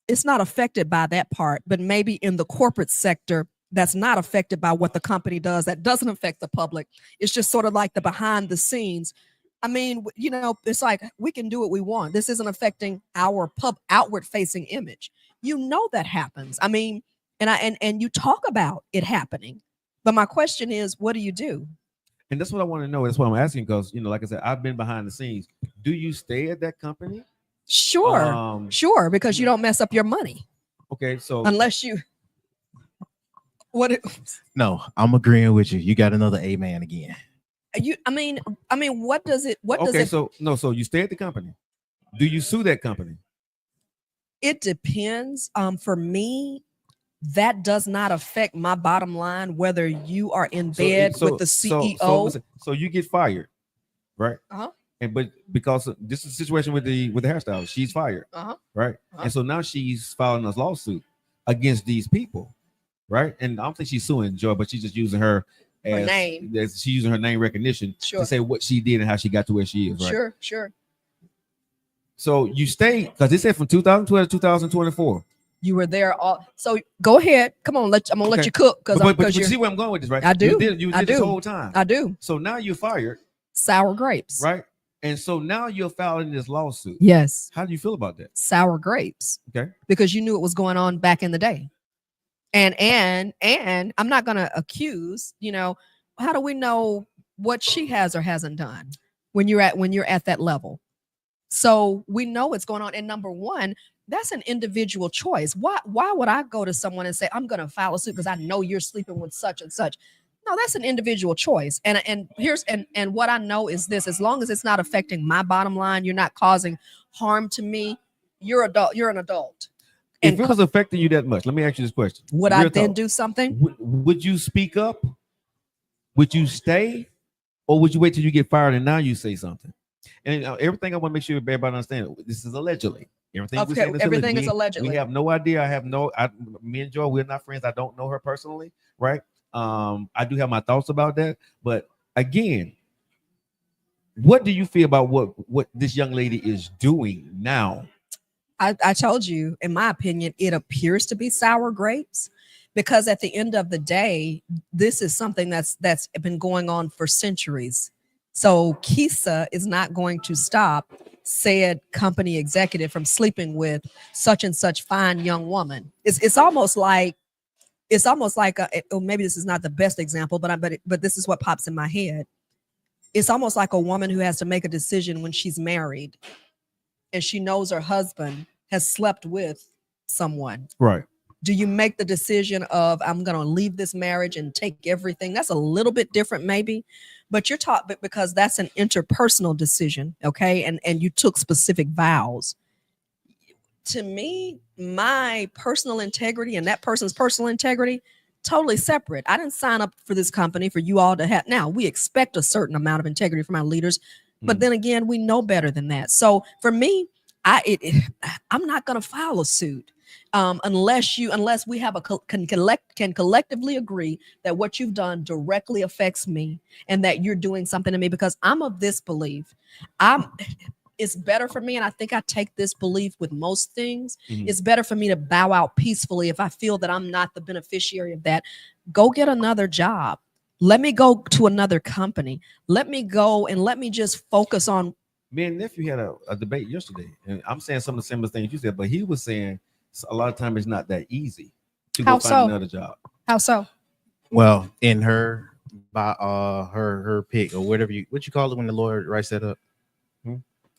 It's not affected by that part, but maybe in the corporate sector, that's not affected by what the company does. That doesn't affect the public. It's just sort of like the behind the scenes. I mean, it's like we can do what we want. This isn't affecting our outward facing image. That happens. I mean, and you talk about it happening, but my question is, what do you do? And that's what I want to know. That's what I'm asking, because like I said, I've been behind the scenes. Do you stay at that company? Sure, sure, because you don't mess up your money. Okay, so unless you No, I'm agreeing with you. You got another amen again. I mean, what does it? So you stay at the company. Do you sue that company? It depends. For me, that does not affect my bottom line. Whether you are in bed with the CEO, so you get fired, right? But because this is a situation with the hairstylist, she's fired, right? And so now she's filing a lawsuit against these people, right? And I don't think she's suing Joy, but she's just using her name. She's using her name recognition to say what she did and how she got to where she is, right? Sure. So you stay, because they said from 2012 to 2024. You were there all. So go ahead. Come on, I'm gonna let you cook but you see where I'm going with this, right? I do. You did this whole time. I do. So now you're fired. Sour grapes, right? And so now you're filing this lawsuit. Yes. How do you feel about that? Sour grapes. Okay. Because you knew it was going on back in the day. And I'm not gonna accuse, how do we know what she has or hasn't done when you're at that level? So we know it's going on. And number one, that's an individual choice. Why would I go to someone and say, I'm gonna file a suit because I know you're sleeping with such and such? No, that's an individual choice. And what I know is this: as long as it's not affecting my bottom line, you're not causing harm to me, you're an adult. If it was affecting you that much, let me ask you this question. Would I then do something? Would you speak up? Would you stay? Or would you wait till you get fired and now you say something? And everything I want to make sure everybody understand, this is allegedly. Everything is allegedly. We have no idea. Me and Joy, we're not friends. I don't know her personally, right? I do have my thoughts about that, but again, what do you feel about what this young lady is doing now? I told you, in my opinion, it appears to be sour grapes, because at the end of the day, this is something that's been going on for centuries. So Kesia is not going to stop said company executive from sleeping with such and such fine young woman. It's almost like maybe this is not the best example, but this is what pops in my head. It's almost like a woman who has to make a decision when she's married and she knows her husband has slept with someone. Right. Do you make the decision of, I'm going to leave this marriage and take everything? That's a little bit different maybe, but you're taught, but because that's an interpersonal decision, okay, and you took specific vows. To me, my personal integrity and that person's personal integrity, totally separate. I didn't sign up for this company for you all to have. Now we expect a certain amount of integrity from our leaders, but then again, we know better than that. So for me, I'm not going to file a suit unless we have can collectively agree that what you've done directly affects me and that you're doing something to me, because I'm of this belief. It's better for me, and I think I take this belief with most things. It's better for me to bow out peacefully if I feel that I'm not the beneficiary of that. Go get another job. Let me go to another company. Let me go and let me just focus on. Me and nephew had a debate yesterday, and I'm saying some of the similar things you said, but he was saying a lot of times it's not that easy to go find another job. How so? Well, in her by her pick, or whatever what you call it when the lawyer writes that up.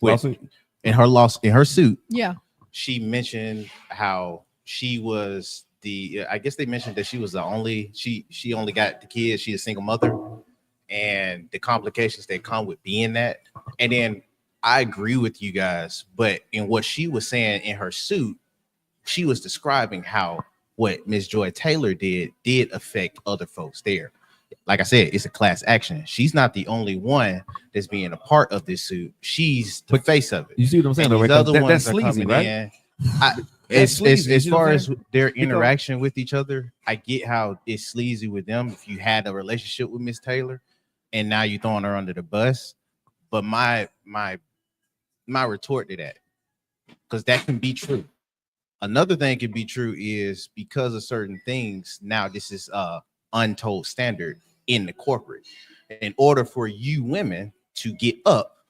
In her suit, yeah, she mentioned how she was I guess they mentioned that she was the only she only got the kids. She's a single mother, and the complications that come with being that. And then I agree with you guys, but in what she was saying in her suit, she was describing how what Miss Joy Taylor did affect other folks there. Like I said, it's a class action. She's not the only one that's being a part of this suit. She's the face of it. You see what I'm saying? And these Right? other ones That's are sleazy, coming right? in. That's sleazy, As you know far what I'm as saying? their interaction with each other, I get how it's sleazy with them. If you had a relationship with Miss Taylor, and now you're throwing her under the bus, but my retort to that, because that can be true. Another thing can be true is because of certain things. Now this is untold standard in the corporate. In order for you women to get up,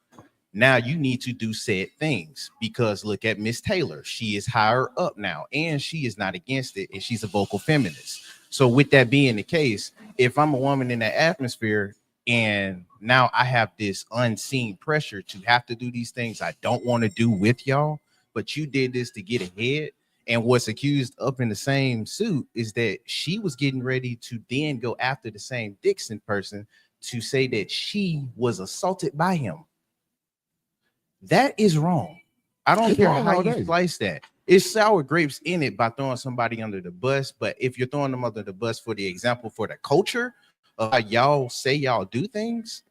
now you need to do said things, because look at Miss Taylor. She is higher up now, and she is not against it, and she's a vocal feminist. So with that being the case, if I'm a woman in that atmosphere and now I have this unseen pressure to have to do these things I don't want to do with y'all, but you did this to get ahead. And what's accused up in the same suit is that she was getting ready to then go after the same Dixon person to say that she was assaulted by him. That is wrong. I don't care how you slice that. It's sour grapes in it by throwing somebody under the bus. But if you're throwing them under the bus for the example, for the culture of how y'all say y'all do things,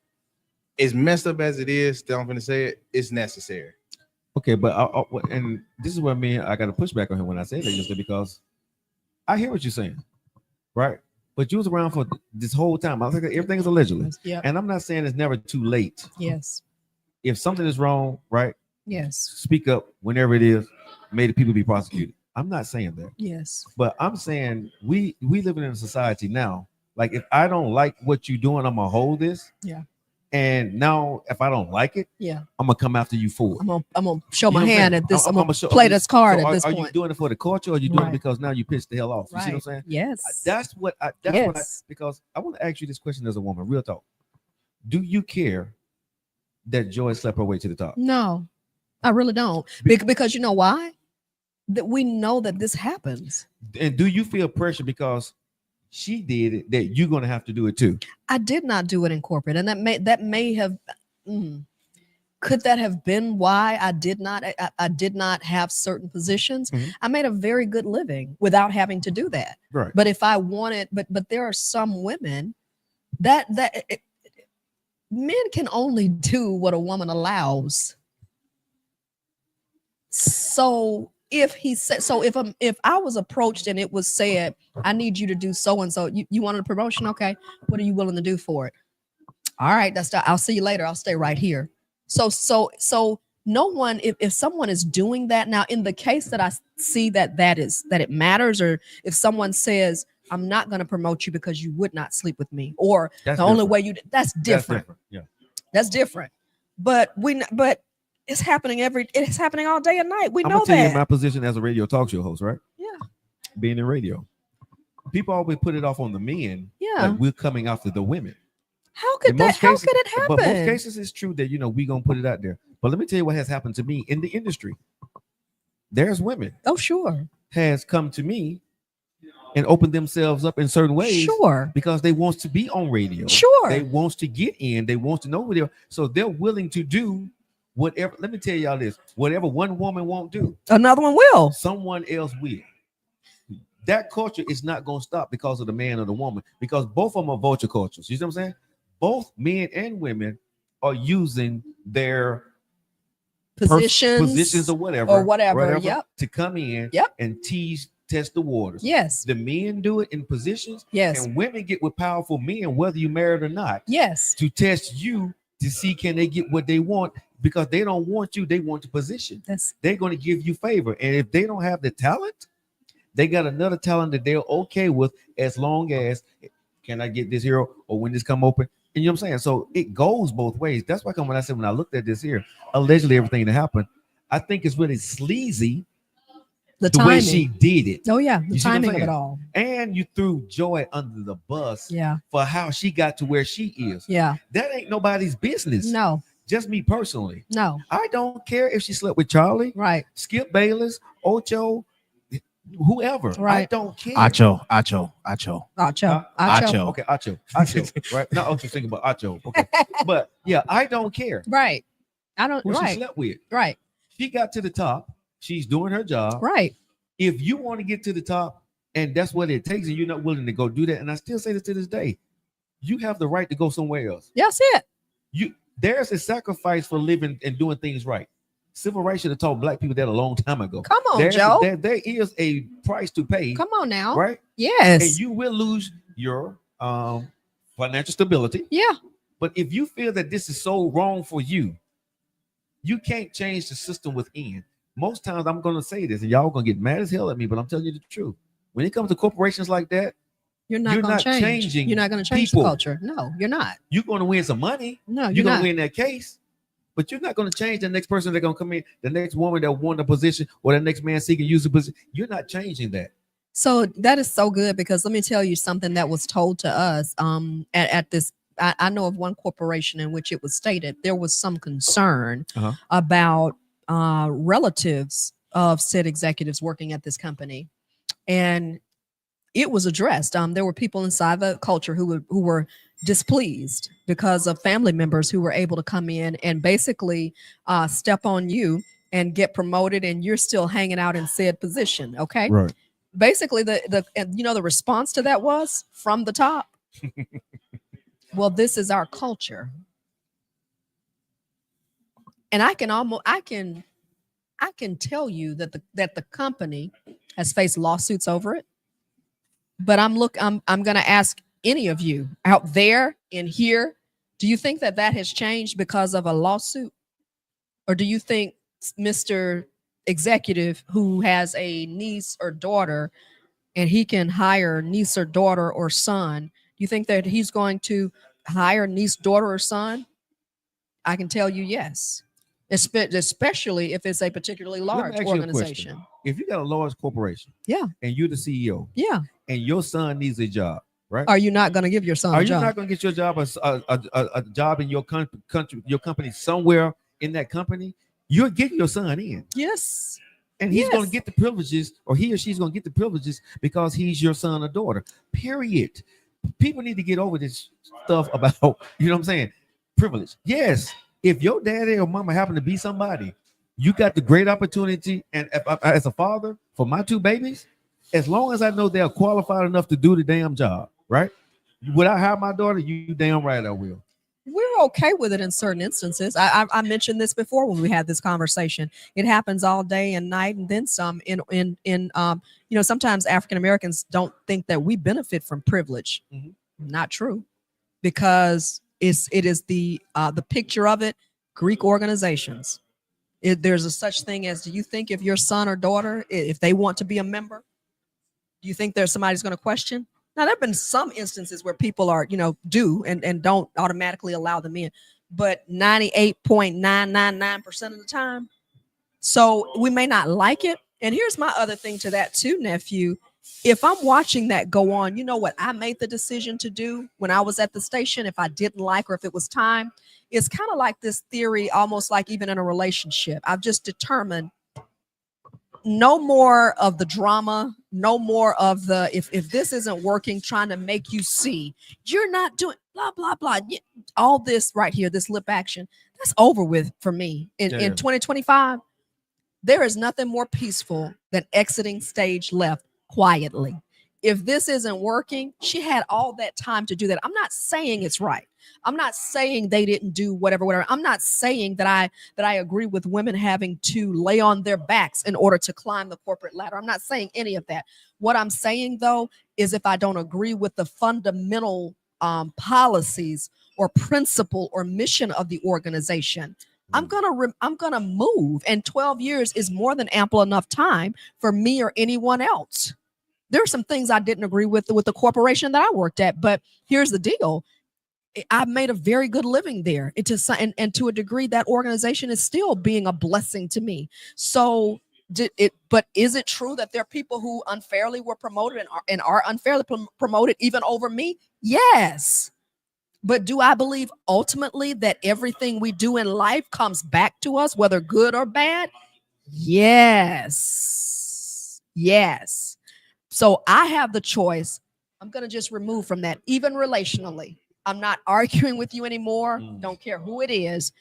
as messed up as it is, I'm going to say it, it's necessary. Okay, but and this is what I got to push back on him when I say that, just because I hear what you're saying, right? But you was around for this whole time. I think everything is allegedly, and I'm not saying it's never too late. Yes. If something is wrong, right? Yes. Speak up whenever it is. May the people be prosecuted. I'm not saying that. Yes. But I'm saying we living in a society now. Like, if I don't like what you're doing, I'm gonna hold this. Yeah. And now, if I don't like it, yeah, I'm gonna come after you for it. I'm gonna show my hand at this. I'm gonna show, play this card so at this point. point. Are you doing it for the culture, or are you doing it because now you pissed the hell off? You see what I'm saying? Yes. That's what because I want to ask you this question as a woman, real talk. Do you care that Joy slept her way to the top? No, I really don't. Because you know why? That we know that this happens. And do you feel pressure because she did it that you're going to have to do it too? I did not do it in corporate, and that may have could that have been why I did not have certain positions? Mm-hmm. I made a very good living without having to do that. Right. But if I wanted, but there are some women men can only do what a woman allows. So if I was approached and it was said, I need you to do so and so, you wanted a promotion, okay? What are you willing to do for it? All right, I'll see you later. I'll stay right here. So no one, if someone is doing that now, in the case that I see that it matters, or if someone says, I'm not going to promote you because you would not sleep with me, or that's the only way that's different. Yeah, that's different. But it's happening it's happening all day and night. We know that. I'm gonna tell you my position as a radio talk show host, right? Yeah. Being in radio, people always put it off on the men. Yeah. Like we're coming after the women. How could it happen? But most cases it's true that we're gonna put it out there. But let me tell you what has happened to me in the industry. There's women. Oh, sure. Has come to me and open themselves up in certain ways Sure. because they want to be on radio. Sure. They want to get in. They want to know what they're, so they're willing to do whatever. Let me tell y'all this: whatever one woman won't do, Another one will. someone else will. That culture is not going to stop because of the man or the woman, because both of them are vulture cultures. You see what I'm saying? Both men and women are using their positions or whatever, Yep. to come in Yep. and test the waters. Yes. The men do it in positions, Yes. and women get with powerful men, whether you married or not, Yes. to test you to see can they get what they want, because they don't want you, they want the position. That's They're going to give you favor, and if they don't have the talent, they got another talent that they're okay with, as long as can I get this here or when this come open. And you know what I'm saying? So it goes both ways. That's why when I said, when I looked at this here, allegedly everything that happened, I think it's really sleazy the the timing. way she did it. Oh yeah, the You see what I'm timing of it saying? all. And you threw Joy under the bus Yeah. for how she got to where she is. Yeah. That ain't nobody's business. No. Just me personally. No. I don't care if she slept with Charlie, Right. Skip Bayless, Ocho, whoever. I Right. don't care. Acho. Acho. Huh? Acho. Okay, Acho, right? Not Ocho, thinking about Acho. Okay. But yeah, I don't care Right. I don't. who she Right. slept with. Right. She got to the top. She's doing her job. Right. If you want to get to the top and that's what it takes, and you're not willing to go do that, and I still say this to this day, you have the right to go somewhere else. That's it. There's a sacrifice for living and doing things right. Civil rights should have taught black people that a long time ago. Come on, Joe. There is a price to pay, Come on now. right? Yes. And you will lose your financial stability. Yeah. But if you feel that this is so wrong for you, you can't change the system within. Most times I'm going to say this, and y'all going to get mad as hell at me, but I'm telling you the truth. When it comes to corporations like that, You're not You're going not to change. changing You're not going to change people. the culture. No, you're not. you're going to win some money. No, You're you're going not. to win that case, but you're not going to change the next person that's going to come in, the next woman that won the position, or the next man seeking use the position. You're not changing that. So that is so good, because let me tell you something that was told to us at this. I know of one corporation in which it was stated there was some concern Uh-huh. about relatives of said executives working at this company, and it was addressed. There were people inside the culture who were displeased because of family members who were able to come in and basically step on you and get promoted, and you're still hanging out in said position. Okay. Right. Basically the response to that was from the top. Well, this is our culture. And I can tell you that the company has faced lawsuits over it. But I'm going to ask any of you out there in here, do you think that has changed because of a lawsuit? Or do you think Mr. Executive who has a niece or daughter and he can hire niece or daughter or son, do you think that he's going to hire niece, daughter, or son? I can tell you yes. Especially if it's a particularly large ask you a question. organization. If you got a large corporation, Yeah. and you're the CEO, Yeah. and your son needs a job, right? Are you not going to give your son Are a you job? not going to get your job a job in your country, your company, somewhere in that company? You're getting your son in, Yes. and he's going Yes. to get the privileges, or he or she's going to get the privileges because he's your son or daughter. Period. People need to get over this stuff about, you know what I'm saying, privilege. Yes, if your daddy or mama happen to be somebody, you got the great opportunity. And as a father for my two babies, as long as I know they're qualified enough to do the damn job, right? Would I hire my daughter? You damn right I will. We're okay with it in certain instances. I mentioned this before when we had this conversation. It happens all day and night, and then some. Sometimes African Americans don't think that we benefit from privilege. Mhm. Not true, because it is the picture of it. Greek organizations. There's a such thing as, do you think if your son or daughter, if they want to be a member, do you think there's somebody's going to question? Now, there have been some instances where people are, do and don't automatically allow them in, but 98.999% of the time. So we may not like it. And here's my other thing to that too, nephew. If I'm watching that go on, you know what I made the decision to do when I was at the station, if I didn't like, or if it was time, it's kind of like this theory, almost like even in a relationship. I've just determined no more of the drama, no more of the if this isn't working, trying to make you see you're not doing blah blah blah. All this right here, this lip action, that's over with for me. In 2025, there is nothing more peaceful than exiting stage left quietly. If this isn't working, she had all that time to do that. I'm not saying it's right. I'm not saying they didn't do whatever. I'm not saying that I agree with women having to lay on their backs in order to climb the corporate ladder. I'm not saying any of that. What I'm saying though is if I don't agree with the fundamental policies or principle or mission of the organization, I'm gonna move. And 12 years is more than ample enough time for me or anyone else. There are some things I didn't agree with the corporation that I worked at, but here's the deal. I've made a very good living there. And to a degree, that organization is still being a blessing to me. So but is it true that there are people who unfairly were promoted and are unfairly promoted even over me? Yes. But do I believe ultimately that everything we do in life comes back to us, whether good or bad? Yes. Yes. So I have the choice. I'm going to just remove from that, even relationally. I'm not arguing with you anymore. Don't care who it is.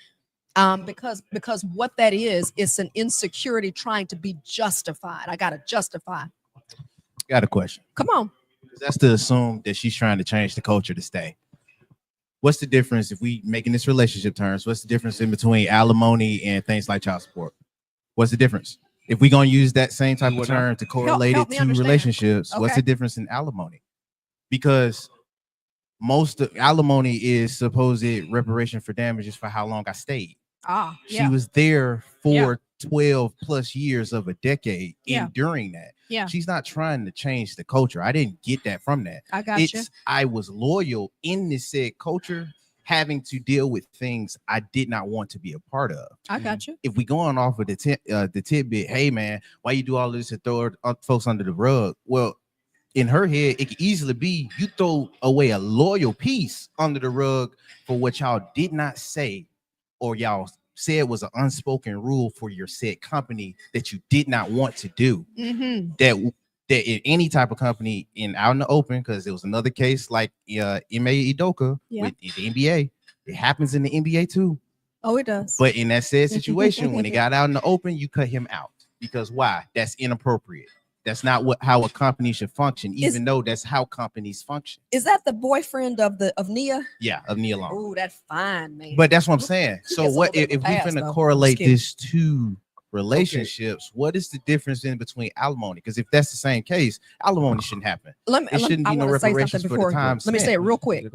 Because what that is, it's an insecurity trying to be justified. I got to justify. Got a question. Come on. That's to assume that she's trying to change the culture to stay. What's the difference if we making this relationship terms? What's the difference in between alimony and things like child support? What's the difference? If we're going to use that same type of term to correlate it to relationships, what's the difference in alimony? Because most of alimony is supposed reparation for damages for how long I stayed. She was there for 12 plus years of a decade enduring that. She's not trying to change the culture. I didn't get that from that. I got you. I was loyal in this said culture, having to deal with things I did not want to be a part of. I got you. If we going off of the tidbit, hey man, why you do all this to throw folks under the rug? Well, in her head, it could easily be you throw away a loyal piece under the rug for what y'all did not say, or y'all said was an unspoken rule for your said company that you did not want to do. That in any type of company out in the open, because there was another case like Ime Udoka with the NBA. It happens in the NBA too. Oh, it does. But in that said situation, when it got out in the open, you cut him out. Because why? That's inappropriate. That's not how a company should function, even though that's how companies function. Is that the boyfriend of Nia? Yeah, of Nia Long. Oh, that's fine, man. But that's what I'm saying. So what if we're gonna correlate this to relationships? What is the difference in between alimony? Because if that's the same case, alimony shouldn't happen. It shouldn't be no reparations for the time. Let me say it real quick.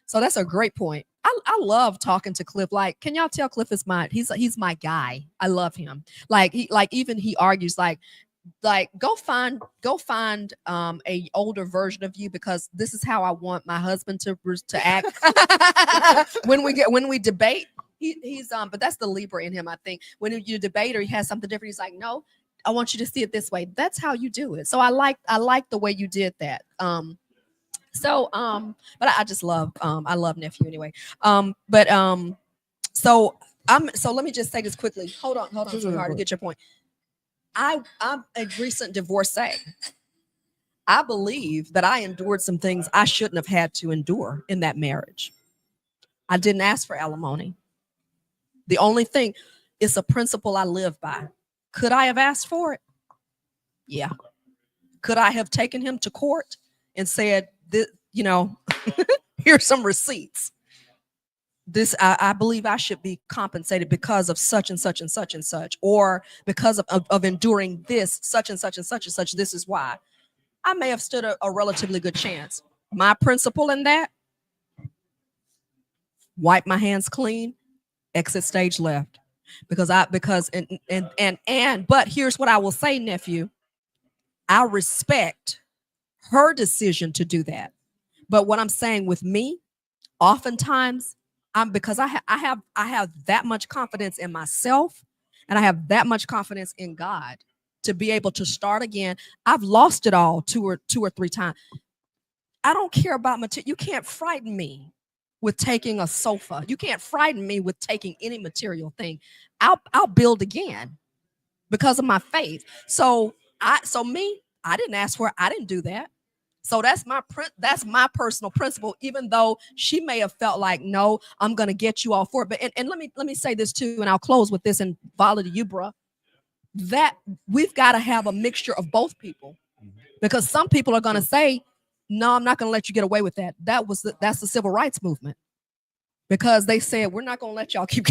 So that's a great point. I love talking to Cliff. Like, can y'all tell Cliff is he's my guy. I love him. Even he argues like go find a older version of you, because this is how I want my husband to act when we debate. He's but that's the Libra in him. I think when you debate or he has something different, he's like, no, I want you to see it this way. That's how you do it. So I like the way you did that. But I just love I love nephew anyway. So let me just say this quickly. Hold on, sweetheart, to get your point. I'm a recent divorcee. I believe that I endured some things I shouldn't have had to endure in that marriage. I didn't ask for alimony. The only thing, it's a principle I live by. Could I have asked for it? Yeah. Could I have taken him to court and said, here's some receipts. I believe I should be compensated because of such and such and such and such, or because of enduring this, such and such and such and such. This is why. I may have stood a relatively good chance. My principle in that, wipe my hands clean, exit stage left. But here's what I will say, nephew. I respect her decision to do that. But what I'm saying with me, oftentimes, because I have that much confidence in myself, and I have that much confidence in God to be able to start again. I've lost it all two or three times. I don't care about material. You can't frighten me with taking a sofa. You can't frighten me with taking any material thing. I'll build again because of my faith. So I I didn't ask for it. I didn't do that. So that's my personal principle, even though she may have felt like, no, I'm gonna get you all for it. But and let me say this too, and I'll close with this and volley to you, bruh. That we've got to have a mixture of both people, because some people are gonna say, no, I'm not gonna let you get away with that. That's the civil rights movement, because they said we're not gonna let y'all keep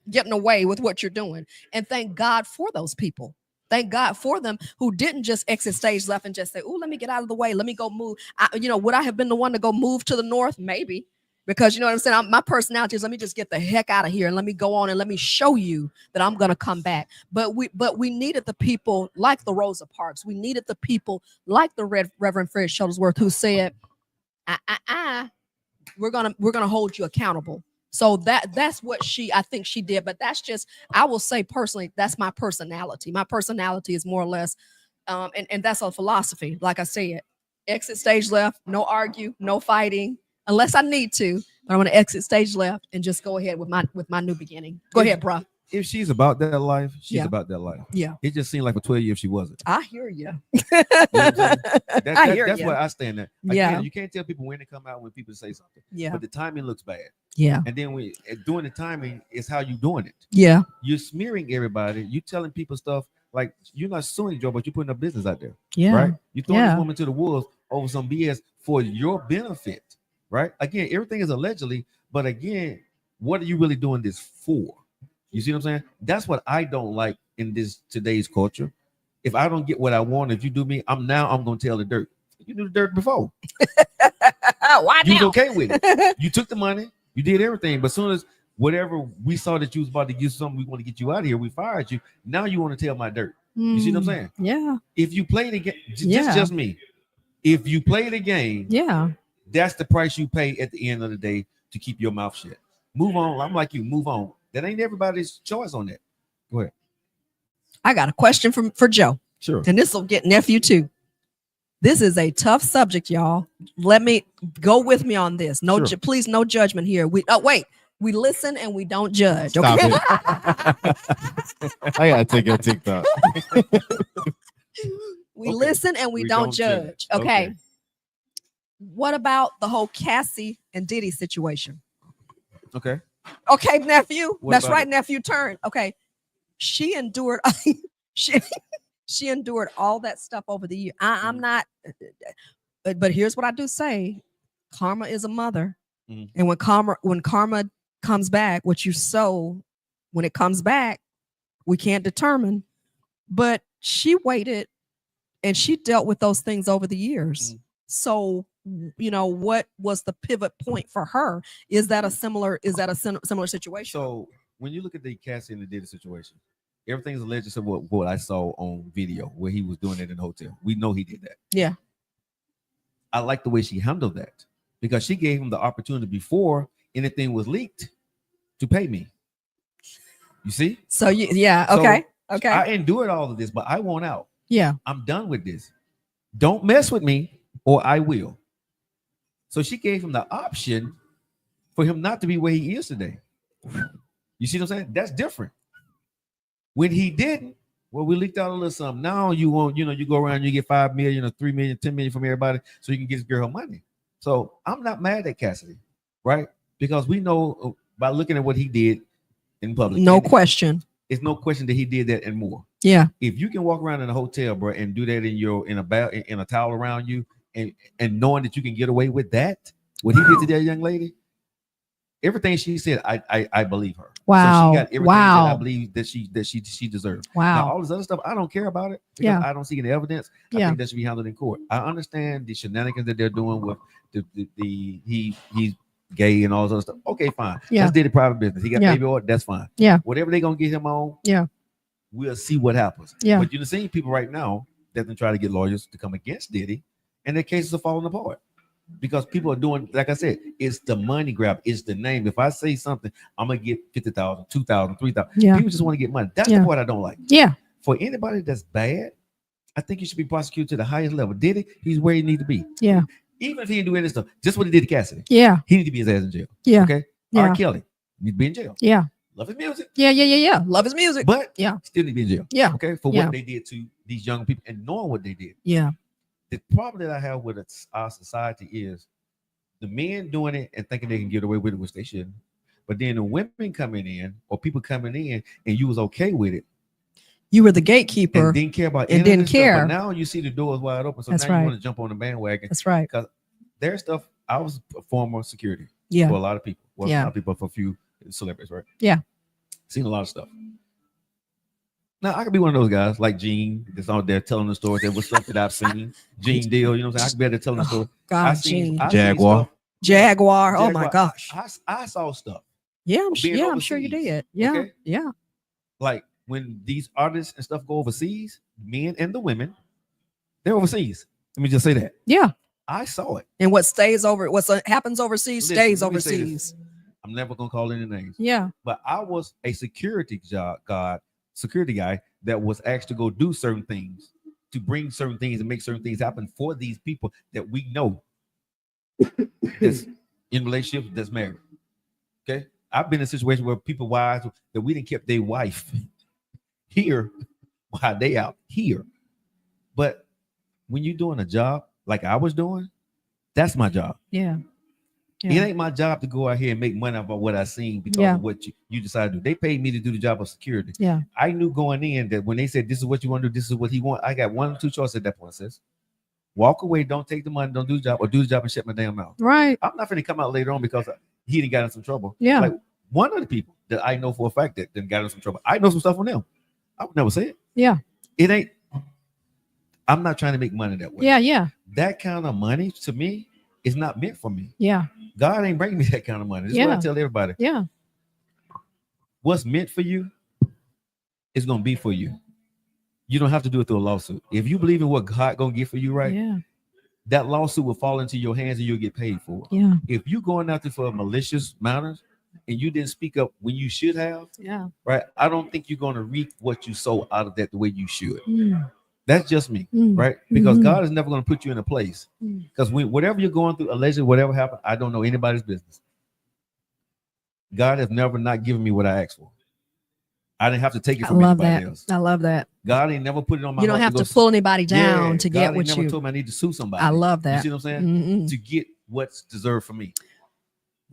getting away with what you're doing. And thank God for those people. Thank God for them who didn't just exit stage left and just say, "Oh, let me get out of the way. Let me go move." Would I have been the one to go move to the north? Maybe, because you know what I'm saying. My personality is, let me just get the heck out of here and let me go on and let me show you that I'm gonna come back. But we needed the people like the Rosa Parks. We needed the people like the Reverend Fred Shuttlesworth, who said, we're gonna hold you accountable. So that's what I think she did. But that's just, I will say personally, that's my personality. My personality is more or less, and that's a philosophy. Like I said, exit stage left, no argue, no fighting, unless I need to. But I'm gonna exit stage left and just go ahead with my new beginning. Go ahead, bro. If she's about that life, she's Yeah. about that life. Yeah, It just seemed like for 12 years she wasn't. I hear you. You know what I'm saying? I hear That's ya. where I stand at. Yeah. Again, you can't tell people when to come out when people say something. Yeah, But the timing looks bad. yeah, And then doing the timing is how you doing it. yeah, You're smearing everybody. You telling people stuff like you're not suing Joe, but you're putting a business out there. yeah. Right? You throwing Yeah. this woman to the wolves over some BS for your benefit. Right? Again, everything is allegedly, but again, what are you really doing this for? You see what I'm saying? That's what I don't like in this today's culture. If I don't get what I want, if you do me, I'm gonna tell the dirt. You knew the dirt before. Why You was now? okay with it. You took the money, you did everything, but as soon as whatever we saw that you was about to get something, we want to get you out of here, we fired you. Now you want to tell my dirt. You see what I'm saying? Yeah, If you play the game, Yeah. just me. If you play the game, yeah. that's the price you pay at the end of the day to keep your mouth shut. Move on. I'm like you. Move on. That ain't everybody's choice on that. Go ahead. I got a question for Joe, Sure. and this will get nephew too. This is a tough subject, y'all. Let me go with me on this. No, Sure. please, no judgment here. We listen and we don't judge. Stop Okay. I gotta take your TikTok. We Okay. listen and we don't judge. Okay. Okay. What about the whole Cassie and Diddy situation? Okay. Okay, nephew. What That's about right, it? nephew. Turn. Okay. She endured. she endured all that stuff over the year. I'm not. But here's what I do say: karma is a mother, Mhm. and when karma comes back, what you sow, when it comes back, we can't determine. But she waited, and she dealt with those things over the years. Mhm. So, what was the pivot point for her? Is that a similar situation? So when you look at the Cassie and the Diddy situation, everything's alleged to what I saw on video where he was doing it in the hotel. We know he did that. Yeah. I like the way she handled that because she gave him the opportunity before anything was leaked to pay me. You see? So yeah. So, Okay. Okay. I endured all of this, but I want out. Yeah. I'm done with this. Don't mess with me or I will. So she gave him the option for him not to be where he is today. You see what I'm saying? That's different. When he didn't, well, we leaked out a little something. Now you want, you go around, you get 5 million or 3 million, 10 million from everybody so you can get this girl her money. So I'm not mad at Cassidy, right? Because we know by looking at what he did in public. No and question. It's no question that he did that and more. Yeah. If you can walk around in a hotel, bro, and do that in a towel around you, and knowing that you can get away with that, what he did to that young lady, everything she said, I believe her. Wow. So she got everything Wow. that I believe that she deserved. Wow. Now all this other stuff, I don't care about it because Yeah. I don't see any evidence. I Yeah. think that should be handled in court. I understand the shenanigans that they're doing with he's gay and all this other stuff. Okay, fine. Yeah. Let's do the private business. He got Yeah. baby oil, that's fine. Yeah. Whatever they're gonna get him on, Yeah. we'll see what happens. Yeah. But you're seeing people right now that they try to get lawyers to come against Diddy, and their cases are falling apart because people are doing, like I said, it's the money grab, it's the name. If I say something, I'm gonna get 50,000, 2,000, 3,000. Yeah. People just want to get money. That's Yeah. the part I don't like. Yeah. For anybody that's bad, I think you should be prosecuted to the highest level. Diddy, he's where he need to be. Yeah. Even if he didn't do any stuff, just what he did to Cassidy, Yeah. he need to be his ass in jail. Yeah. Okay. Yeah. R. Kelly need to be in jail. Yeah. Love his music, Yeah. Love his music. but Yeah. still need to be in jail. Yeah. Okay, for Yeah. what they did to these young people and knowing what they did. Yeah. the problem that I have with our society is the men doing it and thinking they can get away with it, which they shouldn't. But then the women coming in or people coming in and you was okay with it You were the gatekeeper and didn't care about and any of didn't this stuff. care. But now you see the doors wide open, so That's now right. you want to jump on the bandwagon. That's right. There's stuff. I was a former security Yeah. for a lot of people. Well, Yeah. not people, for a few celebrities, right? Yeah. Seen a lot of stuff. Now I could be one of those guys like Gene that's out there telling the stories that was stuff that I've seen. Gene Deal, you know what I'm saying? I could be out there telling the story. God, seen Jaguar. stuff. Jaguar. Oh my Jaguar. gosh. I saw stuff. Yeah, being I'm sure you overseas, did. Yeah. okay? Yeah. Like when these artists and stuff go overseas, men and the women, they're overseas. Let me just say that. Yeah. I saw it. And what happens overseas Listen, stays let me say this. overseas. I'm never gonna call any names. Yeah. But I was a security guy that was asked to go do certain things, to bring certain things and make certain things happen for these people that we know that's in relationships, that's married. Okay. I've been in a situation where people wives that we didn't keep their wife here while they out here. But when you're doing a job like I was doing, that's my job. Yeah. It Yeah. ain't my job to go out here and make money about what I seen because Yeah. of what you decided to do. They paid me to do the job of security. Yeah. I knew going in that when they said this is what you want to do, this is what he want. I got one or two choices at that point. Sis, walk away, don't take the money, don't do the job, or do the job and shut my damn mouth. Right. I'm not going to come out later on because he didn't got in some trouble. Yeah. Like one of the people that I know for a fact that didn't got in some trouble. I know some stuff on them. I would never say it. Yeah. It ain't. I'm not trying to make money that way. Yeah. Yeah. That kind of money to me is not meant for me. Yeah. God ain't bringing me that kind of money. This is what I Yeah. tell everybody. Yeah. What's meant for you is going to be for you. You don't have to do it through a lawsuit. If you believe in what God going to get for you, right? Yeah. That lawsuit will fall into your hands and you'll get paid for it. Yeah. If you going out there for malicious matters and you didn't speak up when you should have, Yeah. right? I don't think you're going to reap what you sow out of that the way you should. Mm. That's just me, Mm. right? Because Mhm. God is never going to put you in a place. Mm. Because whatever you're going through, allegedly, whatever happened, I don't know anybody's business. God has never not given me what I asked for. I didn't have to take it I from love anybody that. else. I love that. God ain't never put it on my You don't heart have to go pull anybody down Yeah, to God get ain't what never you. told me I need to sue somebody. I love You that. see what I'm saying? Mm-mm. To get what's deserved for me.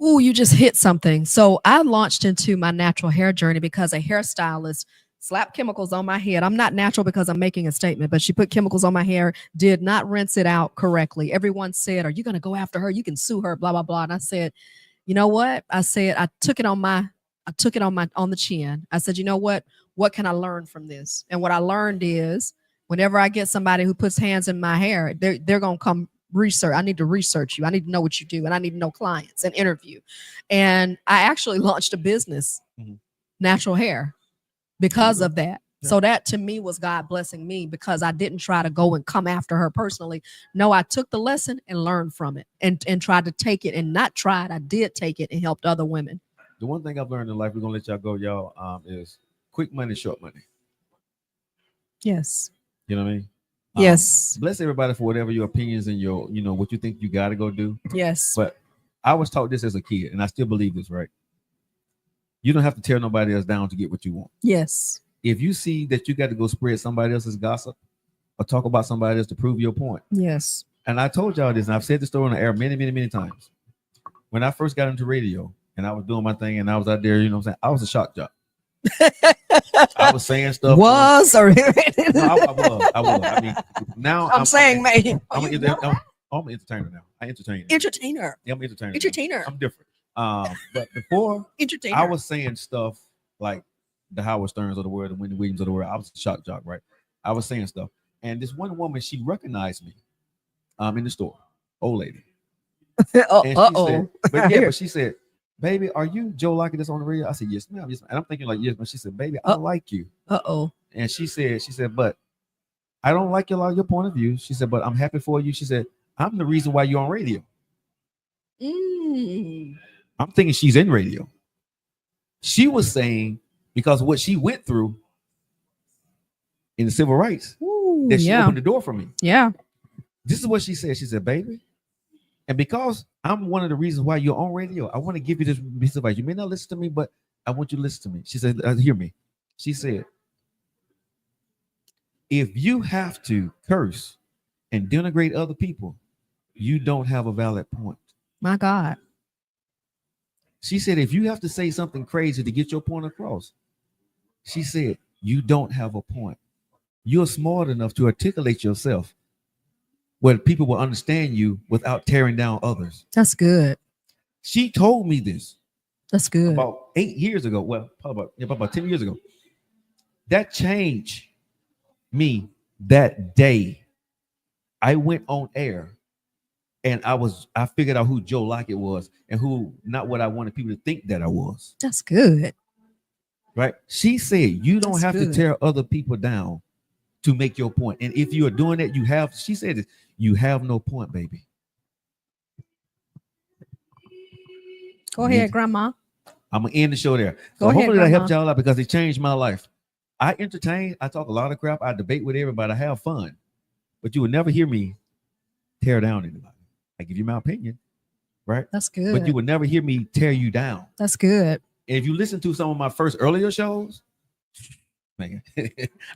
Ooh, you just hit something. So I launched into my natural hair journey because a hairstylist slapped chemicals on my head. I'm not natural because I'm making a statement, but she put chemicals on my hair, did not rinse it out correctly. Everyone said, "Are you going to go after her? You can sue her, blah, blah, blah." And I said, you know what? I said, I took it on the chin. I said, you know what? What can I learn from this? And what I learned is whenever I get somebody who puts hands in my hair, they're going to come research. I need to research you. I need to know what you do. And I need to know clients and interview. And I actually launched a business, Mhm. natural hair, because of that. Yeah. So that to me was God blessing me because I didn't try to go and come after her personally. No, I took the lesson and learned from it and tried to take it and not tried. I did take it and helped other women. The one thing I've learned in life, we're gonna let y'all go, y'all, is quick money, short money. Yes. You know what I mean? Yes. Bless everybody for whatever your opinions and your, what you think you gotta go do. Yes. But I was taught this as a kid, and I still believe this, right? You don't have to tear nobody else down to get what you want. Yes. If you see that you got to go spread somebody else's gossip or talk about somebody else to prove your point. Yes. And I told y'all this, and I've said the story on the air many, many, many times. When I first got into radio and I was doing my thing and I was out there, I was a shock jock. I was saying stuff. Was or No, I was. I mean, now I'm saying, man. I'm an entertainer now. I entertain. Entertainer. Yeah, I'm an entertainer. Entertainer. I'm different. But before Entertainer. I was saying stuff like the Howard Sterns of the world, the Wendy Williams of the world. I was a shock jock, right? I was saying stuff. And this one woman, she recognized me in the store, old lady. And she said, but she said, "Baby, are you Joe Lockett that's on the radio?" I said, "Yes, ma'am." Yes, ma'am. And I'm thinking like, "Yes," but she said, "Baby, I like you." And she said, "But I don't like your point of view." She said, "But I'm happy for you." She said, "I'm the reason why you're on radio." I'm thinking she's in radio. She was saying because of what she went through in the civil rights, that she opened the door for me. Yeah. This is what she said. She said, "Baby, and because I'm one of the reasons why you're on radio, I want to give you this piece of advice. You may not listen to me, but I want you to listen to me." She said, "Hear me." She said, "If you have to curse and denigrate other people, you don't have a valid point. My God. She said, if you have to say something crazy to get your point across, she said, you don't have a point. You're smart enough to articulate yourself where people will understand you without tearing down others. That's good. She told me this That's good. about 8 years ago. Well, probably about 10 years ago. That changed me that day. I went on air and I figured out who Joe Lockett was and who, not what I wanted people to think that I was. That's good. Right? She said, you don't That's have good. to tear other people down to make your point. And if you are doing that, she said this, you have no point, baby. Go ahead, Grandma. I'm going to end the show there. Go So ahead, hopefully that Grandma. helped y'all out because it changed my life. I entertain, I talk a lot of crap, I debate with everybody, I have fun. But you will never hear me tear down anybody. I give you my opinion, right? That's good. But you will never hear me tear you down. That's good. And if you listen to some of my first earlier shows, man,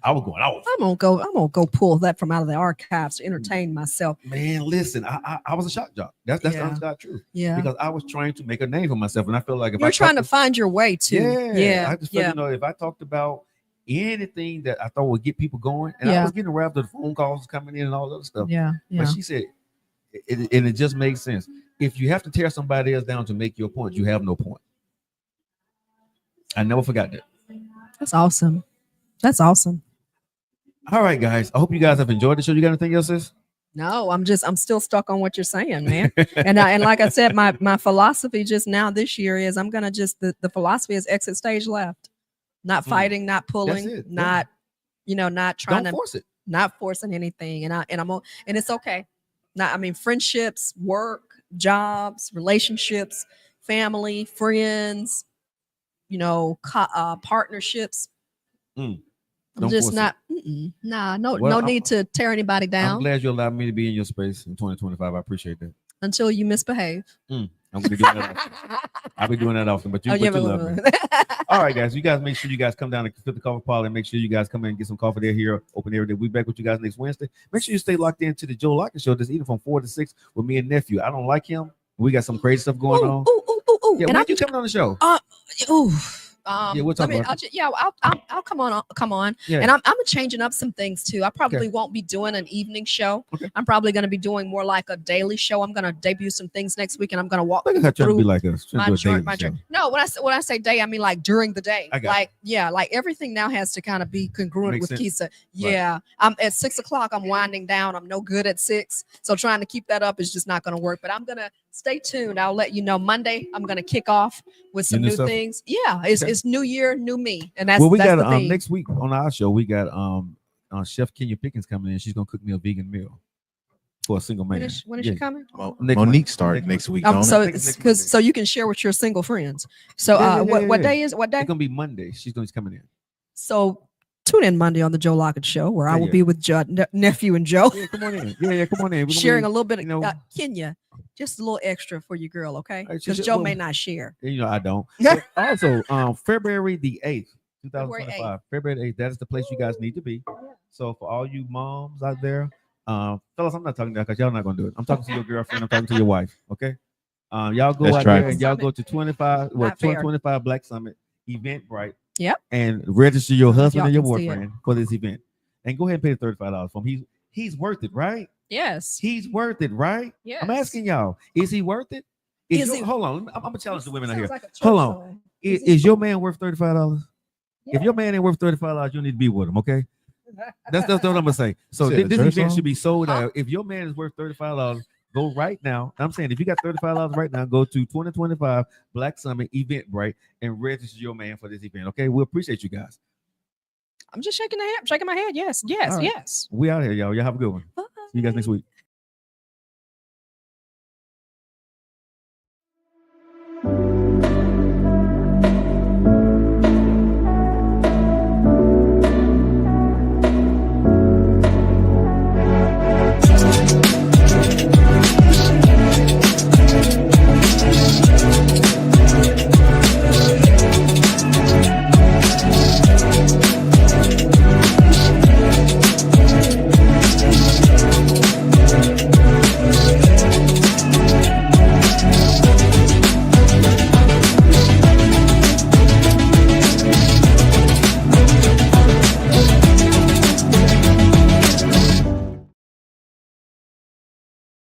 I was going off. I'm gonna go pull that from out of the archives to entertain myself. Man, listen, I was a shock job. That's the Yeah. honest God truth. Yeah. Because I was trying to make a name for myself, and I feel like if You're I trying to find your way too. I just felt, if I talked about anything that I thought would get people going, and I was getting wrapped up, the phone calls coming in and all that other stuff. Yeah. But she said, and it just makes sense. If you have to tear somebody else down to make your point, you have no point. I never forgot that. That's awesome. That's awesome. All right, guys. I hope you guys have enjoyed the show. You got anything else, sis? No, I'm still stuck on what you're saying, man. and like I said, my philosophy just now this year is I'm gonna the philosophy is exit stage left. Not fighting, not pulling, not not trying Don't force it. Not forcing anything. And it's okay. Friendships, work, jobs, relationships, family, friends, partnerships. I'm just not. No need to tear anybody down. I'm glad you allowed me to be in your space in 2025. I appreciate that. Until you misbehave. I'm gonna be doing that often. I'll be doing that often, but you love me. All right, guys. You guys make sure you guys come down and fit the coffee parlor and make sure you guys come in and get some coffee there here. Open every day. We'll be back with you guys next Wednesday. Make sure you stay locked into the Joe Lockett Show this evening from 4 to 6 with me and nephew. I don't like him. We got some crazy stuff going on. Yeah, when you coming on the show? We'll talk about it. I'll come on. Yeah. And I'm changing up some things too. I probably won't be doing an evening show. Okay. I'm probably going to be doing more like a daily show. I'm going to debut some things next week, and I'm going to walk Look at her trying to through be like us. my journey. No, when I say day, I mean like during the day. Like everything now has to kind of be congruent with Kesia. Yeah, right. I'm at 6 o'clock. I'm winding down. I'm no good at 6, so trying to keep that up is just not going to work. But I'm gonna stay tuned. I'll let you know Monday. I'm gonna kick off with some new things. Yeah, it's new year, new me, and that's we that's got the thing. Next week on our show. We got Chef Kenya Pickens coming in. She's gonna cook me a vegan meal for a single man. When is she coming? Monique started next week. So you can share with your single friends. So what day is what day? It's gonna be Monday. She's gonna be coming in. So tune in Monday on the Joe Lockett Show, where I will be with nephew and Joe. Yeah, come on in. Yeah, come on in. Sharing a little bit of Kenya, just a little extra for your girl, okay? Because Joe may not share. I don't. Also, February the 8th, 2025. February the 8th. That is the place you guys need to be. So for all you moms out there, fellas, I'm not talking to y'all because y'all not gonna do it. I'm talking to your girlfriend. I'm talking to your wife. Okay. Y'all go out there and y'all go to 2025 Black Summit Eventbrite. Yep. And register your husband and your boyfriend for this event. And go ahead and pay the $35 for him. He's worth it, right? Yes. He's worth it, right? Yes. I'm asking y'all, is he worth it? Hold on. I'm gonna challenge the women out here. Like hold on. Is your man worth $35? Yeah. If your man ain't worth $35, you need to be with him, okay? That's what I'm gonna say. So this event should be sold out. If your man is worth $35, go right now. I'm saying if you got $35 right now, go to 2025 Black Summit Eventbrite and register your man for this event. Okay, we appreciate you guys. I'm just shaking my head. Yes. Right. We out here, y'all. Y'all have a good one. Bye. See you guys next week.